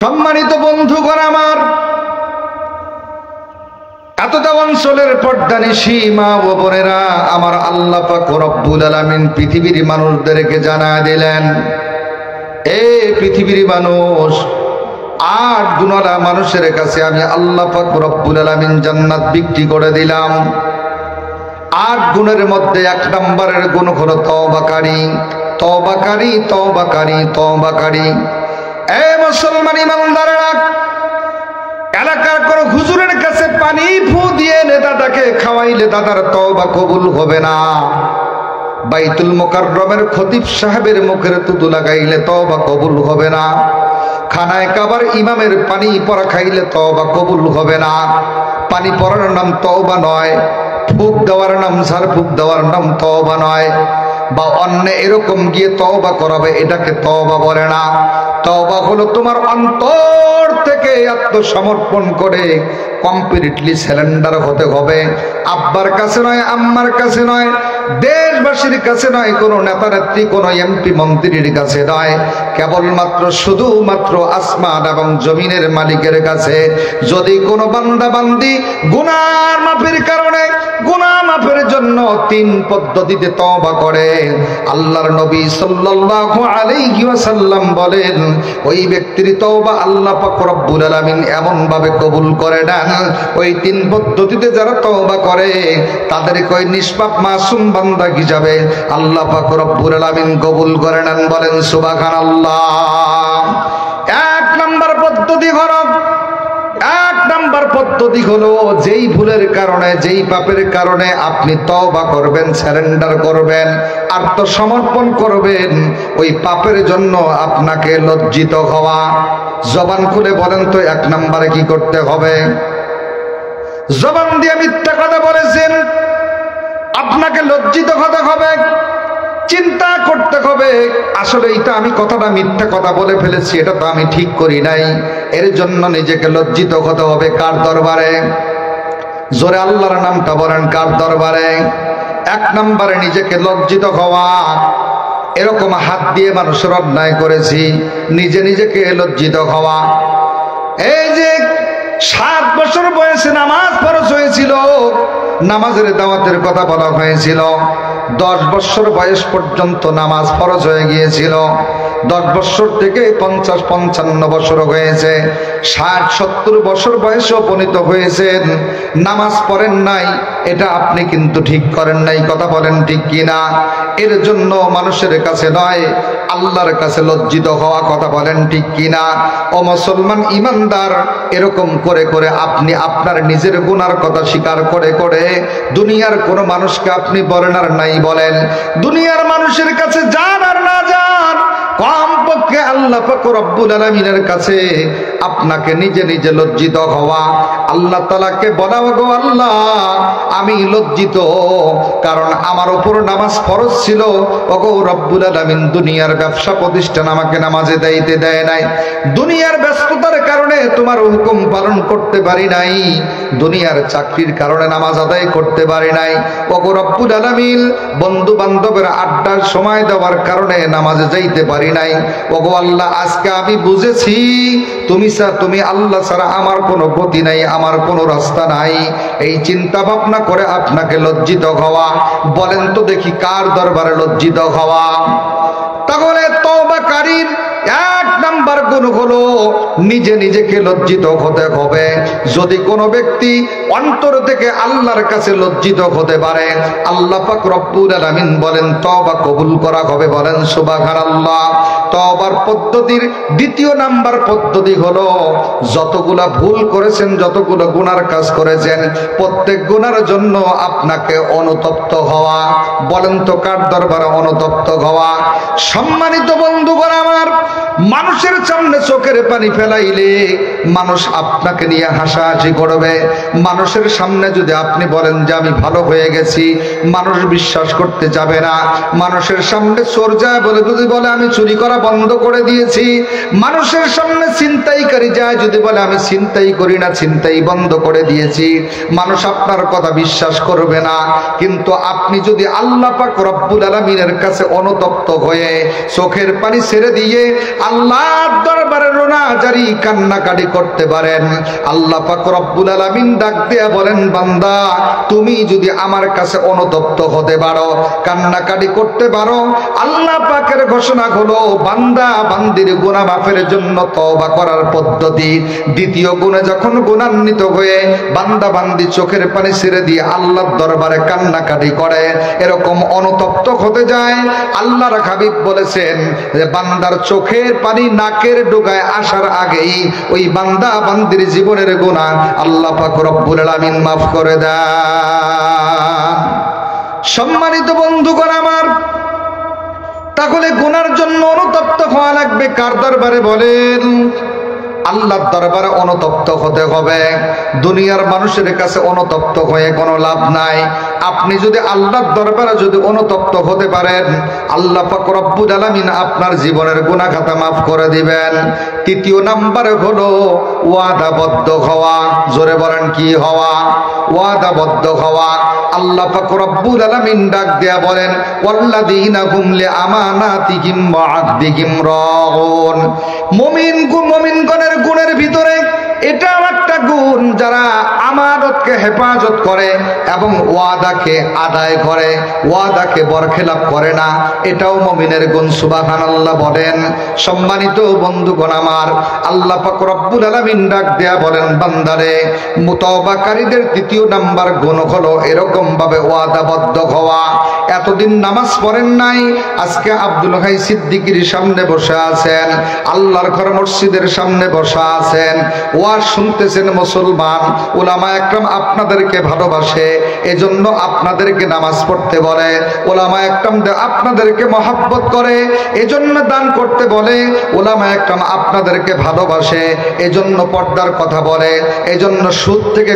সম্মানিত বন্ধুগণ আমার, এতটা অঞ্চলের পর্দানিশী মা ও বোনেরা, আমার আল্লাহ পাক রব্বুল আলামিন পৃথিবীর মানুষদেরকে জানায় দিলেন, এ পৃথিবীর মানুষ, 8 গুণওয়ালা মানুষের কাছে আমি আল্লাহ পাক রব্বুল আলামিন জান্নাত বিক্রি করে দিলাম। 8 গুণের মধ্যে 1 নম্বরের গুণ হলো তওবাকারী, তওবাকারী, তওবাকারী, তওবাকারী। এ মুসলমান ইমানদারেরা, এলাকার কোন হুজুরের কাছে পানি ফু দিয়ে নেতাটাকে খাওয়াইলে তাদের তওবা কবুল হবে না। বাইতুল মুকাররমের খতিব সাহেবের মুখের তুতু লাগাইলে তওবা কবুল হবে না। খানায় কাবার ইমামের পানি পরা খাইলে তওবা কবুল হবে না। পানি পরার নাম তওবা নয়, ফুক দেওয়ার নাম, ঝাড় ফুক দেওয়ার নাম তওবা নয়, বা অন্য এরকম গিয়ে তওবা করাবে, এটাকে তওবা বলে না। তওবা হলো তোমার অন্তর থেকে আত্মসমর্পণ করে কমপ্লিটলি সারেন্ডার হতে হবে। আব্বার কাছে নয়, আম্মার কাছে নয়, দেশবাসীর কাছে নয়, কোনো নেতা নেত্রী, কোনো এমপি মন্ত্রীর কাছে নয়, কেবলমাত্র শুধুমাত্র আসমান এবং জমিনের মালিকের কাছে। যদি কোনো বান্দা বান্দি গুনাহ মাফের কারণে, গুনাহ মাফের জন্য 3 পদ্ধতিতে তওবা করে, আল্লাহর নবী সাল্লাল্লাহু আলাইহি ওয়াসাল্লাম বলেন, ওই ব্যক্তির তওবা আল্লাহ পাক রব্বুল আলামিন এমন ভাবে কবুল করে নেন, ওই 3 পদ্ধতিতে যারা তওবা করে তাদেরকে ওই নিষ্পাপ মাসুম বান্দা হিসাবে আল্লাহ পাক রব্বুল আলামিন কবুল করে নেন। বলেন সুবহানাল্লাহ। 1 নম্বর পদ্ধতি হলো, 1 নম্বর পদ্ধতি হলো, যেই ভুলের কারণে, যেই পাপের কারণে আপনি তওবা করবেন, সারেন্ডার করবেন, আত্মসমর্পণ করবেন, ওই পাপের জন্য আপনাকে লজ্জিত হওয়া। জবান খুলে বলেন তো 1 নম্বরে কি করতে হবে? জবান দিয়ে মিথ্যা কথা বলেছেন, আপনাকে লজ্জিত হতে হবে, চিন্তা করতে হবে, আসলে এইটা আমি কথাটা মিথ্যা কথা বলে ফেলেছি, এটা তো আমি ঠিক করি নাই। এর জন্য নিজেকে লজ্জিত হতে হবে। কার দরবারে? জোরে আল্লাহর নামটা বলেন, কার দরবারে? 1 নম্বরে নিজেকে লজ্জিত হওয়া। এরকম হাত দিয়ে মানুষের অন্যায় করেছি, নিজে নিজেকে লজ্জিত হওয়া। এই যে 7 বছর বয়সে নামাজ ফরজ হয়েছিল, নামাজের দাওয়াতের কথা বলা হয়েছিল, 10 বছর বয়স পর্যন্ত নামাজ ফরজ হয়ে গিয়েছিল, 10 বছর থেকে 50-55 বছর হয়েছে, 60-70 বছর বয়সে উপনীত হয়েছেন, নামাজ পড়েন নাই, এটা আপনি কিন্তু ঠিক করেন নাই। কথা বলেন ঠিক কিনা? এর জন্য মানুষের কাছে নয়, আল্লাহর কাছে লজ্জিত হওয়া। কথা বলেন ঠিক কিনা? ও মুসলমান ইমানদার, এরকম করে করে আপনি আপনার নিজের গুনার কথা স্বীকার করে করে দুনিয়ার কোনো মানুষকে আপনি বলেন আর নাই বলেন, দুনিয়ার মানুষের কাছে যান আর না যান, কমপক্ষে আল্লাহ পাক রব্বুল আলামিনের কাছে আপনাকে নিজে নিজে লজ্জিত হওয়া। আল্লাহ তাআলাকে বলা, গো আল্লাহ, আমি লজ্জিত, কারণ আমার উপর নামাজ ফরজ ছিল। ওগো রব্বুল আলামিন, দুনিয়ার ব্যবসা প্রতিষ্ঠান আমাকে নামাজে যাইতে দেয় নাই, দুনিয়ার ব্যস্ততার কারণে তোমার হুকুম পালন করতে পারি নাই, দুনিয়ার চাকরির কারণে নামাজ আদায় করতে পারি নাই। ওগো রব্বুল আলামিন, বন্ধু বান্ধবের আড্ডার সময় দেওয়ার কারণে নামাজে যাইতে পারি নাই। ওগো আল্লাহ, আজকে আমি বুঝেছি তুমি আল্লাহ ছাড়া আমার কোনো গতি নাই, আমার কোনো রাস্তা নাই। এই চিন্তা ভাবনা করে আপনাকে লজ্জিত হওয়া। বলেন তো দেখি, কার দরবারে লজ্জিত হওয়া? তাহলে তওবাকারীর 1 নম্বর গুণ হলো নিজে নিজেকে লজ্জিত হতে হবে। যদি কোনো ব্যক্তি অন্তর থেকে আল্লাহর কাছে লজ্জিত হতে পারে, আল্লাহ পাক রব্বুল আলামিন বলেন তওবা কবুল করা হবে। বলেন সুবহানাল্লাহ। তওবার পদ্ধতির 2 নম্বর পদ্ধতি হলো, যতগুলা ভুল করেছেন, যতগুলো গুনার কাজ করেছেন, প্রত্যেক গুনার জন্য আপনাকে অনুতপ্ত হওয়া। বলেন তো কার দরবারে অনুতপ্ত হওয়া? সম্মানিত বন্ধুগণ আমার, মানুষের সামনে চোখের পানি ফেলাইলে মানুষ আপনাকে নিয়ে হাসাহাসি করবে। মানুষের সামনে যদি আপনি বলেন যে আমি ভালো হয়ে গেছি, মানুষ বিশ্বাস করতে যাবে না। মানুষের সামনে চোর যায় বলে যদি বলে আমি চুরি করা বন্ধ করে দিয়েছি, মানুষের সামনে ছিনতাইকারী ছিনতাইকারী যায় যদি বলে আমি ছিনতাই করি না, ছিনতাই বন্ধ করে দিয়েছি, মানুষ আপনার কথা বিশ্বাস করবে না। কিন্তু আপনি যদি আল্লাহ পাক রব্বুল আলামিনের কাছে অনুতপ্ত হয়ে চোখের পানি ছেড়ে দিয়ে আল্লাহর দরবারে রোনাজারি কান্নাকাটি করতে পারেন, আল্লাহ পাক রব্বুল আলামিন ডাক দেয়া বলেন, বান্দা তুমি যদি আমার কাছে অনুতপ্ত হতে পারো, কান্নাকাটি করতে পারো, আল্লাহ পাকের ঘোষণা হলো বান্দা বান্দির গুনাহ মাফের জন্য তওবা করার পদ্ধতি। দ্বিতীয় গুণে যখন গুণান্বিত হয়ে বান্দা বান্দি চোখের পানি ছেড়ে দিয়ে আল্লাহর দরবারে কান্নাকাটি করে, এরকম অনুতপ্ত হতে যায়, আল্লাহর হাবিব বলেছেন যে বান্দার চোখের পানি নাকের ডোগায় আসার আগেই ওই বান্দা বান্দির জীবনের গুনাহ আল্লাহ পাক রব্বুল আলামিন মাফ করে দেন। সম্মানিত বন্ধুগণ আমার, তাহলে গুনার জন্য অনুতপ্ত হওয়া লাগবে কার দরবারে বলেন? আল্লাহর দরবারে অনুতপ্ত হতে হবে। দুনিয়ার মানুষের কাছে অনুতপ্ত হয়ে কোনো লাভ নাই। আপনি যদি আল্লাহর দরবারে যদি অনুতপ্ত হতে পারেন, আল্লাহ পাক রব্বুল আলামিন আপনার জীবনের গুনাহ খাতা মাফ করে দিবেন। তৃতীয় নাম্বারে হলো ওয়াদাবদ্ধ হওয়া। জোরে বলেন কি হওয়া? ওয়াদাবদ্ধ হওয়া। আল্লাহ পাক রব্বুল আলামিন ডাক দেয়া বলেন, ওয়াল্লাযীনা হুম লিআমানাতিহিম ওয়া আহদিহিম রাউন। মুমিনগণের গুণের ভিতরে এটাও একটা গুণ, যারা আমানতকে হেফাজত করে এবং ওয়াদাকে আদায় করে, ওয়াদাকে বরখেলাপ করে না, এটাও মুমিনের গুণ। সুবহানাল্লাহ বলেন। সম্মানিত বন্ধুগণ আমার, আল্লাহ পাক রব্বুল আলামিন ডাক দেয়া বলেন, বান্দারে মুতাওবাকারীদের তৃতীয় নাম্বার গুণ হলো এরকম ভাবে ওয়াদাবদ্ধ হওয়া। এতদিন নামাজ পড়েন নাই, আজকে আব্দুল হাই সিদ্দিকীর সামনে বসে আছেন, আল্লাহর ঘর মসজিদের সামনে বসে আছেন, ওয়াজ শুনতেছেন। মুসলমান উলামা একরাম আপনাদেরকে ভালোবাসে, এজন্য আপনাদেরকে নামাজ পড়তে বলে। উলামা একরাম আপনাদেরকে মহব্বত করে, এজন্য দান করতে বলে। উলামা একরাম আপনাদেরকে ভালোবাসে, এজন্য পর্দার কথা বলে, এজন্য সুদ থেকে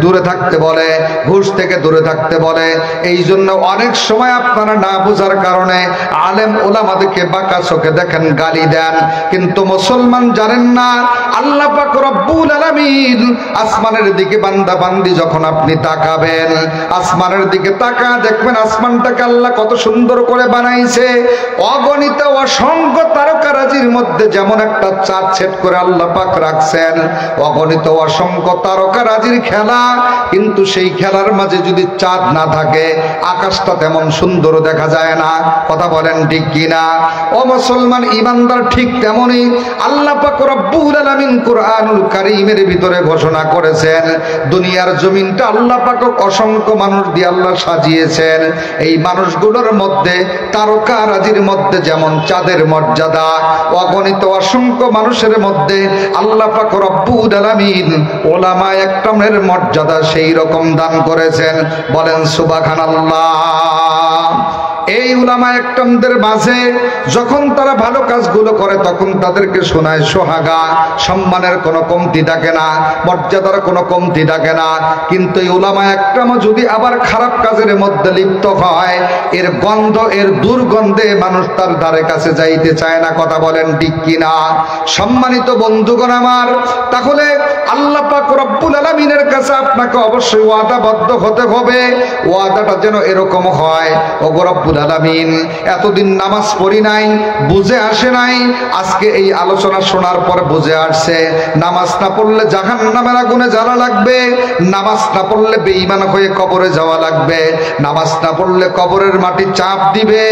দূরে থাকতে বলে, ঘুষ থেকে দূরে থাকতে বলে। এই জন্য অনেক সময় আপনারা না বোঝার কারণে আলেম উলামাদেরকে বাঁকা চোখে দেখেন, গালি দেন। কিন্তু মুসলমান জানেন না, আল্লাহ পাক রব্বুল আলামিন আসমানের দিকে বান্দা বান্দি যখন আপনি তাকাবেন, আসমানের দিকে তাকা দেখবেন আসমানটাকে আল্লাহ কত সুন্দর করে বানাইছে। অগণিত অসংখ্য তারকারাজির মধ্যে যেমন একটা চাঁদ সেট করে আল্লাহ পাক রাখছেন, অগণিত অসংখ্য তারকারাজির খেলা। কিন্তু সেই খেলার মাঝে যদি চাঁদ না থাকে, আকাশটা তেমন সুন্দর দেখা যায় না। কথা বলেন ঠিক কিনা? ও মুসলমান ইমানদার, ঠিক তেমনই আল্লাহ পাক রব্বুল আলামিন কুরআনুল কারীমের ভিতরে ঘোষণা করেছেন, দুনিয়ার জমিনটা আল্লাহ পাক অসংখ্য মানুষ দিয়ে আল্লাহ সাজিয়েছেন। এই মানুষগুলোর মধ্যে তারকারাজির মধ্যে যেমন চাঁদের মর্যাদা, অগণিত অসংখ্য মানুষের মধ্যে আল্লাহ পাক রব্বুল আলামিন উলামা একরামের মর্যাদা সেই রকম দান করেছেন। বলেন সুবহানাল্লাহ। এই উলামা একরামদের মাঝে যখন তারা ভালো কাজগুলো করে, তখন তাদেরকে শোনায় সোহাগা, সম্মানের কোনো কমতি থাকে না, মর্যাদার কোনো কমতি থাকে না। কিন্তু এই উলামা একরামও যদি আবার খারাপ কাজের মধ্যে লিপ্ত হয়, এর গন্ধ, এর দুর্গন্ধে মানুষ তার ধারে কাছে যাইতে চায় না। কথা বলেন ঠিক কিনা? সম্মানিত বন্ধুগণ আমার, তাহলে আল্লাহ পাক রব্বুল আলামিনের কাছে আপনাকে অবশ্যই ওয়াদাবদ্ধ হতে হবে। ওয়াদাটা যেন এরকম হয়, ওগো রব্বুল আলামিন, এতদিন নামাজ পড়ি নাই, বুঝে আসে নাই, আজকে এই আলোচনা শোনার পর বুঝে আসছে, নামাজ না পড়লে জাহান্নামের আগুনে জ্বালা লাগবে, নামাজ না পড়লে বেঈমান হয়ে কবরে যাওয়া লাগবে, নামাজ না পড়লে কবরের মাটি চাপ দিবে,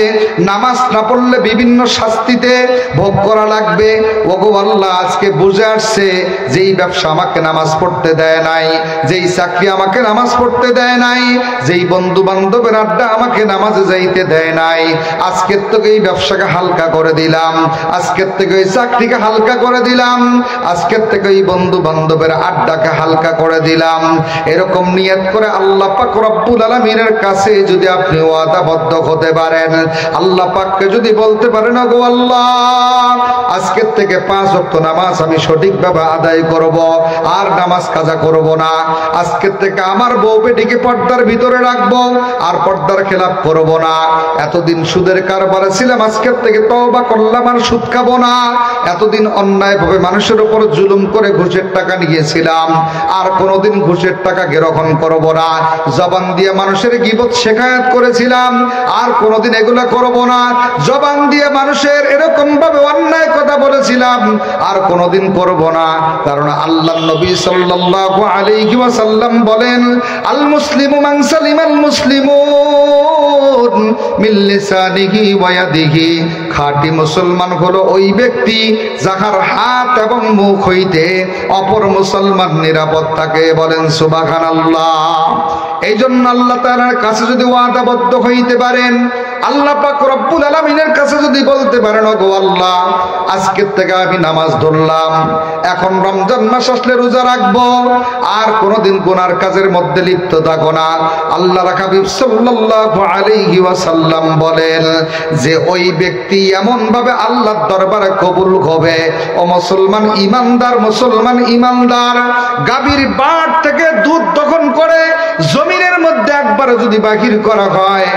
নামাজ না পড়লে বিভিন্ন শাস্তিতে ভোগ করা লাগবে। ওগো আল্লাহ, আজকে বুঝে আসছে যেই ব্যবসা আমাকে নামাজ পড়তে দেয় নাই, যেই চাকরি আমাকে নামাজ পড়তে দেয় নাই, যেই বন্ধু বান্ধবের আড্ডা আমাকে নামাজে যাইতে দেয় নাই, আজকের থেকে এই ব্যবসাকে হালকা করে দিলাম, আজকের থেকে এই চাকরিকে হালকা করে দিলাম, আজকের থেকে এই বন্ধু বান্ধবের আড্ডাকে হালকা করে দিলাম। এরকম নিয়ত করে আল্লাহ পাক রব্বুল আলামিনের কাছে যদি আপনি ওয়াদাবদ্ধ হতে পারেন, আল্লাহ পাককে যদি বলতে পারেন, ওগো আল্লাহ, আজকের থেকে 5 ওয়াক্ত নামাজ আমি সঠিকভাবে আদায় করব, আর নামাজ কাজা করব না, আজকের থেকে আমার বউ বেটিকে পর্দার ভিতরে রাখবো, আর পর্দার খেলাপ করব না, এতদিন সুদের কারবারে ছিলাম, আজকের থেকে তওবা করলাম আর সুদ খাবো না। এতদিন অন্যায়ভাবে মানুষের উপর জুলুম করে ঘুষের টাকা নিয়েছিলাম, আর কোনোদিন ঘুষের টাকা গ্রহণ করব না। জবান দিয়ে মানুষের গীবত শেখায়াত করেছিলাম, আর কোনোদিন এগুলো করব না। জবান দিয়ে মানুষের এরকম ভাবে অন্যায় কথা বলেছিলাম, আর কোনোদিন করব না। কারণ আল্লাহর নবী সাল্লাল্লাহু আলাইহি ওয়াসাল্লাম বলেন, আল মুসলিমু মান সালিমাল মুসলিমুন মিন লিসানিহি ওয়া ইয়াদিহি। খাঁটি মুসলমান হলো ওই ব্যক্তি যাহার হাত এবং মুখ হইতে অপর মুসলমান নিরাপদ থাকে। বলেন সুবহানাল্লাহ। এই জন্য আল্লাহ তাআলার কাছে যদি ওয়াদাবদ্ধ হইতে পারেন, আল্লাহ পাক রব্বুল আলামিনের কাছে যদি বলতে পারেন, ওগো আল্লাহ, আজকের থেকে আমি নামাজ ধরলাম, এখন রমজান মাস আসলে রোজা রাখবো, আর কোনোদিন গুনার কাজের মধ্যে লিপ্ত থাকো না। আল্লাহর হাবিব সাল্লাল্লাহু আলাইহি ওয়াসাল্লাম বলেন যে ওই ব্যক্তি এমন ভাবে আল্লাহর দরবারে কবুল হবে। ও মুসলমান ইমানদার, মুসলমান ইমানদার, গাভীর বাট থেকে দুধ দহন করে জমিনের মধ্যে একবারে যদি বাহির করা হয়,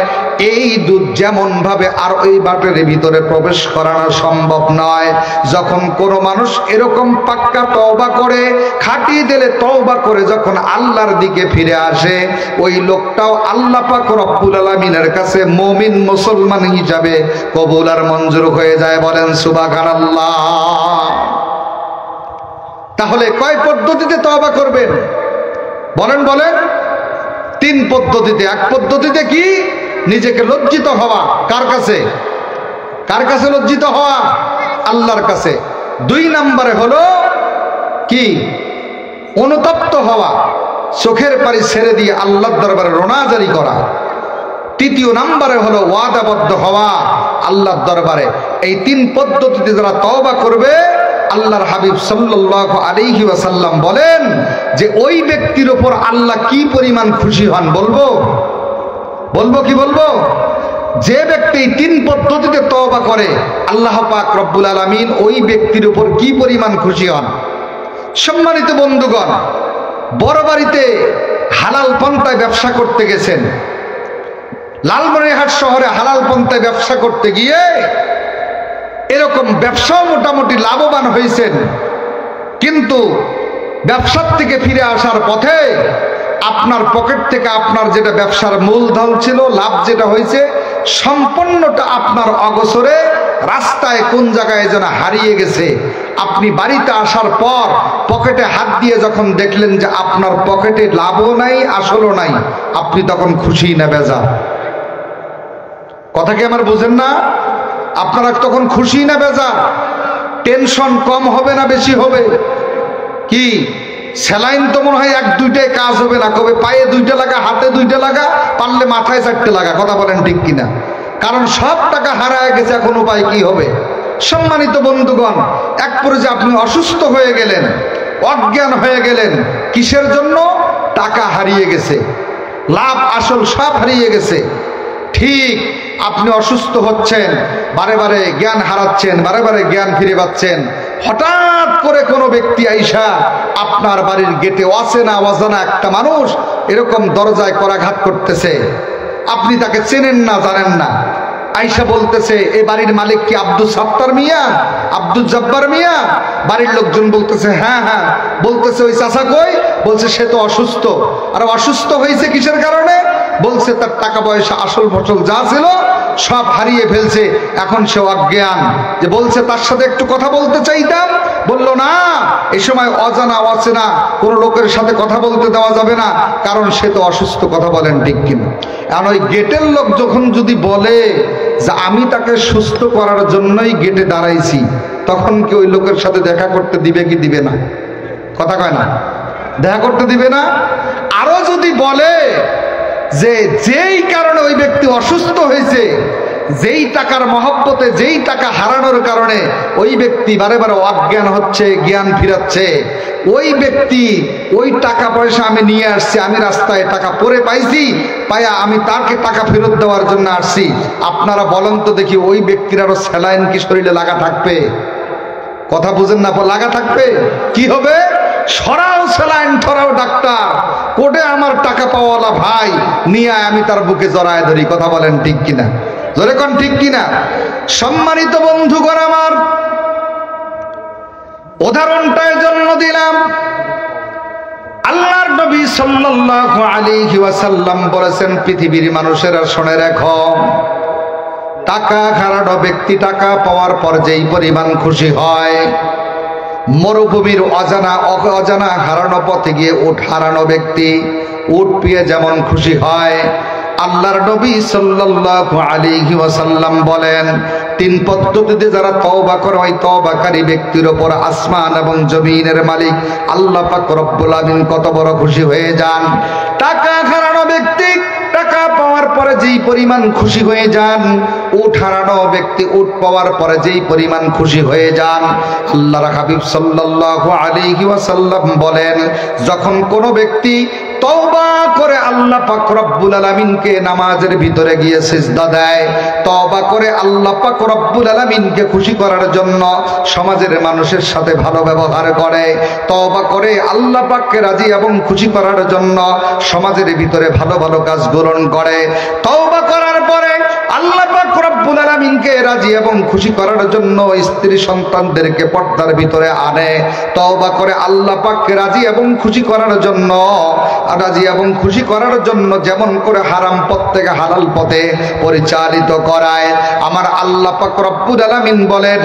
এই দুধ যেমন ভাবে আর ওই বাটের ভিতরে প্রবেশ করানো সম্ভব নয়। যখন কোনো মানুষ এরকম পাক্কা তওবা করে, খাঁটি দিলে তওবা করে যখন আল্লাহর দিকে ফিরে আসে, ওই লোকটাও আল্লাহ পাক রব্বুল আলামিনের কাছে মুমিন মুসলমান হিসাবে কবুল আর মঞ্জুর হয়ে যায়। বলেন সুবহানাল্লাহ। তাহলে কয় পদ্ধতিতে তওবা করবেন? বলেন বলেন। 3 পদ্ধতিতে। এক পদ্ধতিতে কি? নিজেকে লজ্জিত হওয়া। কার কাছে? কার কাছে লজ্জিত হওয়া? আল্লাহর কাছে। 2 নম্বরে হলো কি? অনুতপ্ত হওয়া, চোখের পানি ছেড়ে দিয়ে আল্লাহর দরবারে রোনাজারি করা। 3 নম্বরে হলো ওয়াদাবদ্ধ হওয়া আল্লাহর দরবারে। এই 3 পদ্ধতিতে যারা তওবা করবে, আল্লাহর হাবিব সাল্লাল্লাহু আলাইহি ওয়াসাল্লাম বলেন যে ওই ব্যক্তির উপর আল্লাহ কি পরিমাণ খুশি হন। বলবো বলবো কি বলবো? যে ব্যক্তি 3 পদ্ধতিতে তওবা করে, আল্লাহ পাক রব্বুল আলামিন ওই ব্যক্তির উপর কি পরিমাণ খুশি হন। সম্মানিত বন্ধুগণ, বড় বাড়িতে হালাল পন্থায় ব্যবসা করতে গেছেন, লালমনিরহাট শহরে হালাল পন্থায় ব্যবসা করতে গিয়ে এরকম ব্যবসাও মোটামুটি লাভবান হয়েছেন, কিন্তু ব্যবসার থেকে ফিরে আসার পথে আপনার পকেট থেকে আপনার যেটা ব্যবসার মূলধন ছিল, লাভ যেটা হয়েছে, সম্পূর্ণটা আপনার অগোচরে রাস্তায় কোন জায়গায় যেন হারিয়ে গেছে। আপনি বাড়িতে আসার পর পকেটে হাত দিয়ে যখন দেখলেন যে আপনার পকেটে লাভও নাই, আসলও নাই, আপনি তখন খুশি না বেজার? কথা কি আমার বুঝেন না? আপনারা তখন খুশি না বেজার? টেনশন কম হবে না বেশি হবে? কি স্যালাইন তো মনে হয় 1-2টায় কাজ হবে না, কবে পায়ে 2টা লাগা, হাতে 2টা লাগা, পারলে মাথায় 4টে লাগা। কথা বলেন ঠিক কিনা? কারণ সব টাকা হারায় গেছে, এখন উপায় কি হবে? সম্মানিত বন্ধুগণ, এক পর্যায়ে আপনি অসুস্থ হয়ে গেলেন, অজ্ঞান হয়ে গেলেন। কিসের জন্য? টাকা হারিয়ে গেছে, লাভ আসল সব হারিয়ে গেছে। ঠিক আপনি অসুস্থ হচ্ছেন, বারে বারে জ্ঞান হারাচ্ছেন, বারে বারে জ্ঞান ফিরে পাচ্ছেন। হঠাৎ করে কোনো ব্যক্তি আইসা আপনার বাড়ির গেটে অজানা একটা মানুষ এরকম দরজায় করাঘাত করতেছে, আপনি তাকে চেনেন না, জানেন না। আইসা বলতেছে, এ বাড়ির মালিক কি আব্দুল সাত্তার মিয়া, আব্দুল জব্বার মিয়া? বাড়ির লোকজন বলতেছে হ্যাঁ হ্যাঁ। বলতেছে ওই চাচা কই? বলছে সে তো অসুস্থ। আর অসুস্থ হয়েছে কিসের কারণে? বলছে তার টাকা পয়সা আসল ফসল যা ছিল সব হারিয়ে ফেলছে, এখন সে অজ্ঞান। যে বলছে তার সাথে একটু কথা বলতে চাইতাম, বলল না, এই সময় অচেনা কোনো লোকের সাথে কথা বলতে দেওয়া যাবে না, কারণ সে তো অসুস্থ। কথা বলেন ঠিক কিনা? কারণ ওই গেটের লোক যখন যদি বলে যে আমি তাকে সুস্থ করার জন্যই গেটে দাঁড়াইছি, তখন কি ওই লোকের সাথে দেখা করতে দিবে কি দিবে না? কথা কয় না? দেখা করতে দিবে না? আরো যদি বলে যে যেই কারণে ওই ব্যক্তি অসুস্থ হয়েছে, যেই টাকার মহব্বতে, যেই টাকা হারানোর কারণে ওই ব্যক্তি বারে বারে অজ্ঞান হচ্ছে, জ্ঞান ফিরাচ্ছে, ওই ব্যক্তি ওই টাকা পয়সা আমি নিয়ে আসছি, আমি রাস্তায় টাকা পরে পাইছি, পাইয়া আমি তাকে টাকা ফেরত দেওয়ার জন্য আসছি, আপনারা বলেন তো দেখি ওই ব্যক্তির আরো স্যালাইন কি শরীরে লাগা থাকবে? কথা বুঝেন না? লাগা থাকবে। কি হবে? সরাও স্যালাইন ধরাও ডাক্তার, কোটে আমার টাকা পাওয়ালা ভাই নিয়ে আমি তার বুকে জড়ায় ধরি। কথা বলেন ঠিক কিনা? জোরে কোন ঠিক কিনা? সম্মানিত বন্ধুগণ আমার, উদাহরণটা জন্য দিলাম, আল্লাহর নবী সাল্লাল্লাহু আলাইহি ওয়াসাল্লাম বলেছেন, পৃথিবীর মানুষেরা শুনে রাখো, টাকা হারানো ব্যক্তি টাকা পাওয়ার পর যেই পরিমাণ খুশি হয়, মরুভূমির অজানা হারানো পথে গিয়ে উট হারানো ব্যক্তি উট পেয়ে যেমন খুশি হয়, আল্লাহর নবী সাল্লাল্লাহু আলাইহি ওয়াসাল্লাম বলেন, তিন পদ্ধতিতে যারা তওবা করে ওই তওবাকারী ব্যক্তির উপর আসমান এবং জমিনের মালিক আল্লাহ পাক রব্বুল আমিন কত বড় খুশি হয়ে যান। টাকা হারানো ব্যক্তি টাকা পাওয়ার পরে যেই পরিমাণ খুশি হয়ে যান, উট হারানো ব্যক্তি উট পাওয়ার পরে যেই পরিমাণ খুশি হয়ে যান, আল্লাহর হাবিব সাল্লাল্লাহু আলাইহি ওয়াসাল্লাম বলেন, যখন কোনো ব্যক্তি তওবা করে আল্লাহ পাক রব্বুল আলামিনকে নামাজের ভিতরে গিয়ে সিজদা দেয়, তওবা করে আল্লাহ পাক রব্বুল আলামিনকে খুশি করার জন্য সমাজের মানুষের সাথে ভালো ব্যবহার করে, তওবা করে আল্লাহ পাককে রাজি এবং খুশি করার জন্য সমাজের ভিতরে ভালো ভালো কাজ গ্রহণ করে, তওবা করার পরে আল্লাহ পাক রব্বুল আলামিনকে রাজি এবং খুশি করার জন্য স্ত্রী সন্তানদেরকে পর্দার ভিতরে আনে, তওবা করে আল্লাহ পাককে রাজি এবং খুশি করার জন্য যেমন করে হারাম পথ থেকে হালাল পথে পরিচালিত করায়, আমার আল্লাহ পাক রব্বুল আলামিন বলেন,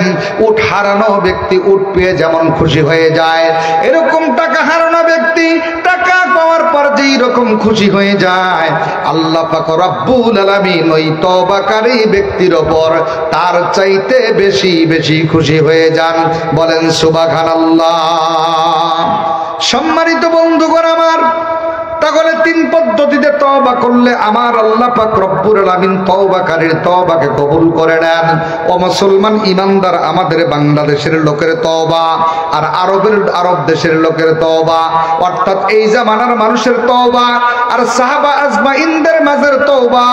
উট হারানো ব্যক্তি উট পেয়ে যেমন খুশি হয়ে যায়, এরকম টাকা হারানো ব্যক্তি টাকা পাওয়ার পর যেই রকম খুশি হয়ে যায়, আল্লাহ পাক রব্বুল আলামিন ওই তওবাকারী ব্যক্তির ওপর তার চাইতে বেশি বেশি খুশি হয়ে যান। বলেন সুবহানাল্লাহ। সম্মানিত বন্ধুগণ আমার, তাহলে তিন পদ্ধতিতে তওবা করলে আমার আল্লাহ পাক রব্বুল আলামিন তওবাকারীর তওবাকে কবুল করে নেন। ও মুসলমান ইমানদার, আমাদের বাংলাদেশের লোকের তওবা আর আরব দেশের লোকের তওবা, অর্থাৎ এই জামানার মানুষের তওবা আর সাহাবা আজমাইনদের মাঝের তওবা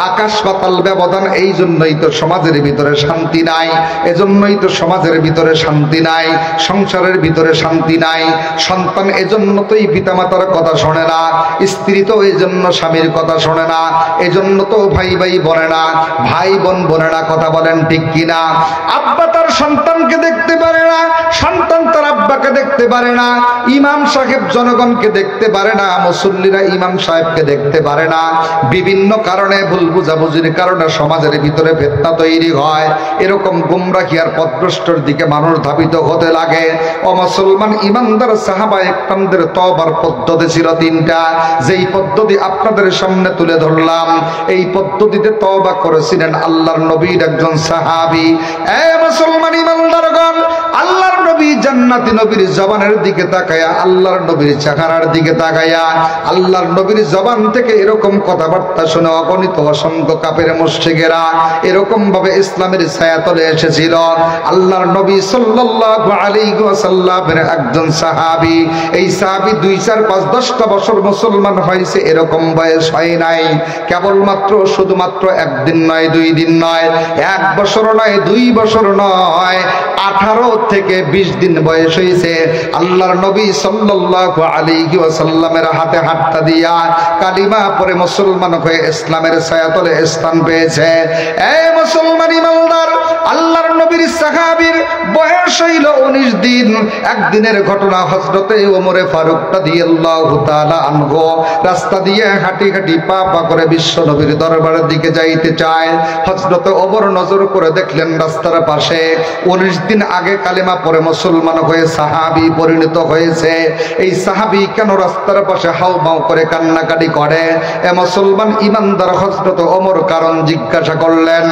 আকাশ পাতাল ব্যবধান। এই জন্যই তো সমাজের ভিতরে শান্তি নাই, এজন্যই তো সমাজের ভিতরে শান্তি নাই, সংসারের ভিতরে শান্তি নাই, সন্তান এজন্য তো এই পিতামাতার কথা শোনে না, স্ত্রী তো এই জন্য স্বামীর কথা শোনে না, এজন্য তো ভাই ভাই বলে না, ভাই বোন বলে না। কথা বলেন ঠিক কিনা? আব্বা তার সন্তানকে দেখতে পারে না, সন্তান তার আব্বাকে দেখতে পারে না, ইমাম সাহেব জনগণকে দেখতে পারে না, মুসল্লিরা ইমাম সাহেবকে দেখতে পারে না। বিভিন্ন কারণে, ভুল বুঝাবুঝির কারণে সমাজের ভিতরে ফিতনা তৈরি হয়। এরকম গুমরাহি আর পথভ্রষ্টর দিকে মানুষ ধাবিত হতে লাগে। ও মুসলমান ইমানদার, সাহাবায়ে কেরামদের তওবার পদ্ধতি ছিল তিনটা, যেই পদ্ধতি আপনাদের সামনে তুলে ধরলাম। এই পদ্ধতিতে তওবা করেছিলেন আল্লাহর নবীর একজন সাহাবী। এ মুসলমান ইমানদারগণ, আল্লাহর নবী জান্নাতি নবীর জবানের দিকে তাকায়া, আল্লাহর নবীর চেহারার দিকে তাকায়া, আল্লাহর নবীর জবান থেকে এরকম কথাবার্তা শুনে অগণিত অসংখ্য কাফের মুশরিকেরা এরকম ভাবে ইসলামের ছায়াতলে এসেছিল। আল্লাহর নবী সাল্লাল্লাহু আলাইহি ওয়াসাল্লামের একজন সাহাবী, এই সাহাবী 2, 4, 5, 10টা বছর মুসলমান হয়েছে, এরকম বয়স হয় নাই। কেবলমাত্র শুধুমাত্র একদিন নয়, 2 দিন নয়, 1 বছর নয়, 2 বছর নয়, 18 থেকে 20 দিন বয়স হয়েছে। আল্লাহর নবী সাল্লাল্লাহু আলাইহি ওয়াসাল্লামের হাতে হাতটা দিয়া কালিমা পড়ে মুসলমান হয়ে ইসলামের ছায়াতলে স্থান পেয়েছে। এই মুসলমান ইমানদার, আল্লাহর নবীর সাহাবীর বয়স হইল 19 দিন। একদিনের ঘটনা, হযরতে ওমরে ফারুক রাদিয়াল্লাহু তাআলা আনহু রাস্তা দিয়ে হাঁটি হাঁটি পা পা করে বিশ্ব নবীর দরবারের দিকে যাইতে চায়। হযরতে ওমর নজর করে দেখলেন রাস্তার পাশে 19 দিন আগে কালেমা পড়ে মুসলমান হয়ে সাহাবী পরিণত হয়েছে। এই সাহাবী কেন রাস্তার পাশে হাউমাউ করে কান্নাকাটি করে? এ মুসলমান ইমানদার, হযরতে ওমর কারণ জিজ্ঞাসা করলেন,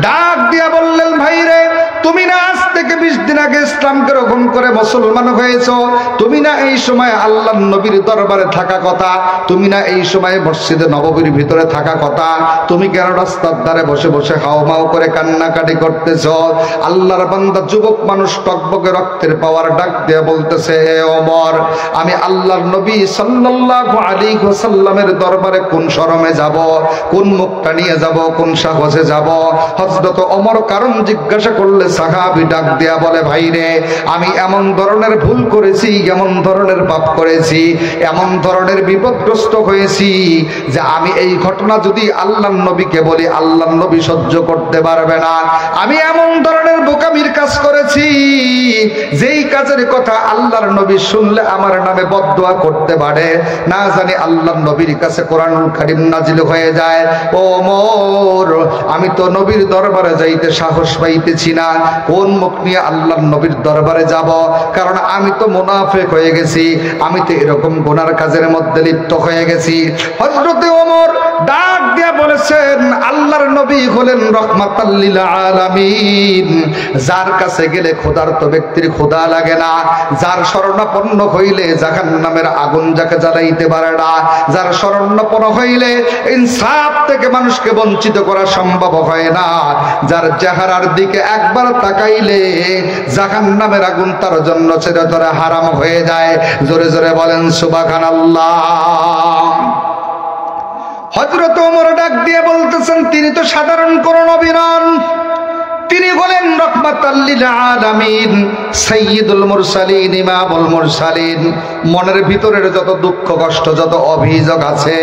ডাক দিয়া বললেন, ভাই রে, তুমি না আজ থেকে 20 দিন আগে ইসলাম গ্রহণ করে মুসলমান হয়েছো, তুমি না এই সময় আল্লাহর নবীর দরবারে থাকা কথা, তুমি না এই সময় মসজিদে নববীর ভিতরে থাকা কথা, তুমি কেন রাস্তার ধারে বসে বসে হাওমাও করে কান্নাকাটি করতেছো? আল্লাহর বান্দা যুবক মানুষ টকবকে রক্তের পাওয়ার ডাক দিয়ে বলতেছে, হে ওমর, আমি আল্লাহর নবী সাল্লাল্লাহু আলাইহি ওয়াসাল্লামের দরবারে কোন শরমে যাব, কোন মুখটা নিয়ে যাব, কোন সাহসে যাব? হযরত ওমর কারণ জিজ্ঞাসা করলে সাহাবী ডাক দেয়া বলে, ভাই রে, আমি এমন ধরনের ভুল করেছি, এমন ধরনের পাপ করেছি, এমন ধরনের বিপদগ্রস্ত হয়েছি যে আমি এই ঘটনা যদি আল্লাহর নবীকে বলি, আল্লাহর নবী সহ্য করতে পারবে না। আমি এমন ধরনের বোকামির কাজ করেছি যেই কাজের কথা আল্লাহর নবী শুনলে আমার নামে বদদুয়া করতে পারে, না জানি আল্লাহর নবীর কাছে কোরআনুল কারীম নাজিল হয়ে যায়। ও মোর, আমি তো নবীর দরবারে যাইতে সাহস পাইতেছি না, কোন মুখ নিয়ে আল্লাহর নবীর দরবারে যাব, কারণ আমি তো মুনাফিক হয়ে গেছি, আমি তো এরকম গুনার কাজের মধ্যে লিপ্ত হয়ে গেছি। হযরতে ওমর ডাক দিয়া বলেছেন, আল্লাহর নবী হলেন রাহমাতাল লিল আলামিন, যার কাছে গেলে ক্ষুধার্ত ব্যক্তির ক্ষুধা লাগে না, যার শরণাপন্ন হইলে জাহান্নামের আগুন যাকে জ্বালাইতে পারে না, যার শরণাপন্ন হইলে ইনসাফ থেকে মানুষকে বঞ্চিত করা সম্ভব হয় না, যার চেহারার দিকে একবার তাকাইলে জাহান্নামের আগুন তার জন্য চিরতরে হারাম হয়ে যায়। জোরে জোরে বলেন সুবহানাল্লাহ। হযরত ওমর ডাক দিয়ে বলতেছেন, তিনি তো সাধারণ কোন নবী নন, তিনি হলেন রাহমাতাল লিল আলামিন, সাইয়্যিদুল মুরসালিন, ইমামুল মুরসালিন। মনের ভিতরের যত দুঃখ কষ্ট, যত অভিযোগ আছে,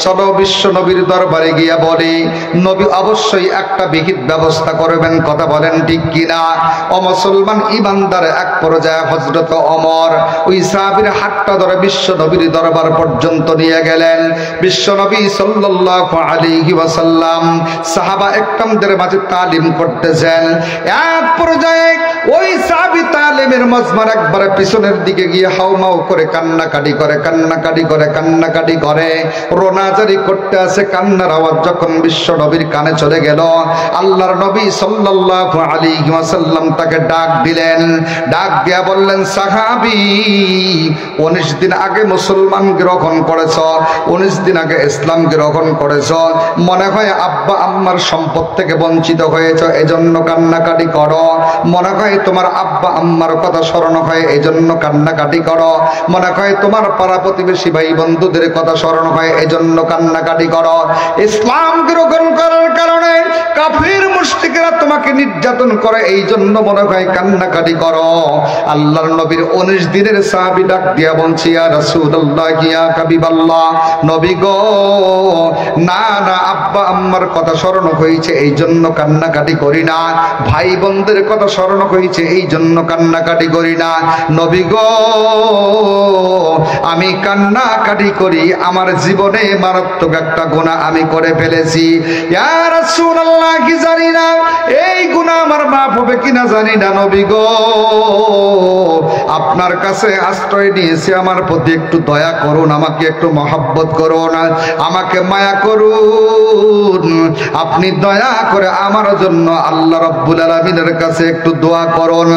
চলো বিশ্ব নবীর দরবারে গিয়া বলি, নবী অবশ্যই একটা বিহিত ব্যবস্থা করবেন। কথা বলেন ঠিক কিনা? ও মুসলমান ইমানদার, এক পর্যায়ে হযরত ওমর ওই সাহাবীর হাতটা ধরে বিশ্ব নবীর দরবার পর্যন্ত নিয়ে গেলেন। বিশ্ব নবী সাল্লাল্লাহু আলাইহি ওয়াসাল্লাম সাহাবা একরামদের মাঝে তালিম করতেছেন। এক পর্যায়ে ওই সাহাবী তালিমের মজমার একবারে পিছনের দিকে গিয়ে হাউমাউ করে কান্নাকাটি করে রোনাজারি করতে আছে। কান্নার আওয়াজ যখন বিশ্ব নবীর কানে চলে গেল, আল্লাহর নবী সাল্লাল্লাহু আলাইহি ওয়াসাল্লাম তাকে ডাক দিলেন। ডাক দিয়া বললেন, সাহাবী, 19 দিন আগে মুসলমান গ্রহণ করেছ, 19 দিন আগে ইসলাম গ্রহণ করেছ, মনে হয় আব্বা আম্মার সম্পদ থেকে বঞ্চিত হয়েছ, এজন্য কান্নাকাটি করো। মনে হয় তোমার আব্বা আম্মার কথা স্মরণ হয়, এজন্য কান্নাকাটি করো। মনে হয় তোমার পাড়া প্রতিবেশী ভাই বন্ধুদের কথা স্মরণ হয়, এজন্য কান্নাকাটি করো। ইসলাম গ্রহণ করার কারণে কাফির মুশরিকরা তোমাকে নির্যাতন করে, এই জন্য মনে হয় কান্নাকাটি করো। আল্লাহর নবীর 19 দিনের সাহাবী ডাক দিয়া বলছি, ইয়া রাসূলুল্লাহ, ইয়া হাবিবাল্লাহ, নবী গো, না না, আব্বা আম্মার কথা স্মরণ হয়েছে, এই জন্য কান্নাকাটি করি না। ভাই বোনদের কথা স্মরণ হয়েছে, এই জন্য কান্নাকাটি করি না। নবী গো, আমি কান্নাকাটি করি, আমার জীবনে মারাত্মক একটা গুনাহ আমি করে ফেলেছি। ইয়া রাসূলুল্লাহ, কি জানি না এই গুনাহ আমার মাফ হবে কিনা জানি না। নবী গো, আপনার কাছে আশ্রয় নিয়েছি, আমার প্রতি একটু দয়া করুন, আমাকে একটু মহব্বত করুন, আমাকে মায়া করুন। আপনি দয়া করে আমার জন্য আল্লাহ রাব্বুল আলামিনের কাছে একটু দোয়া করুন।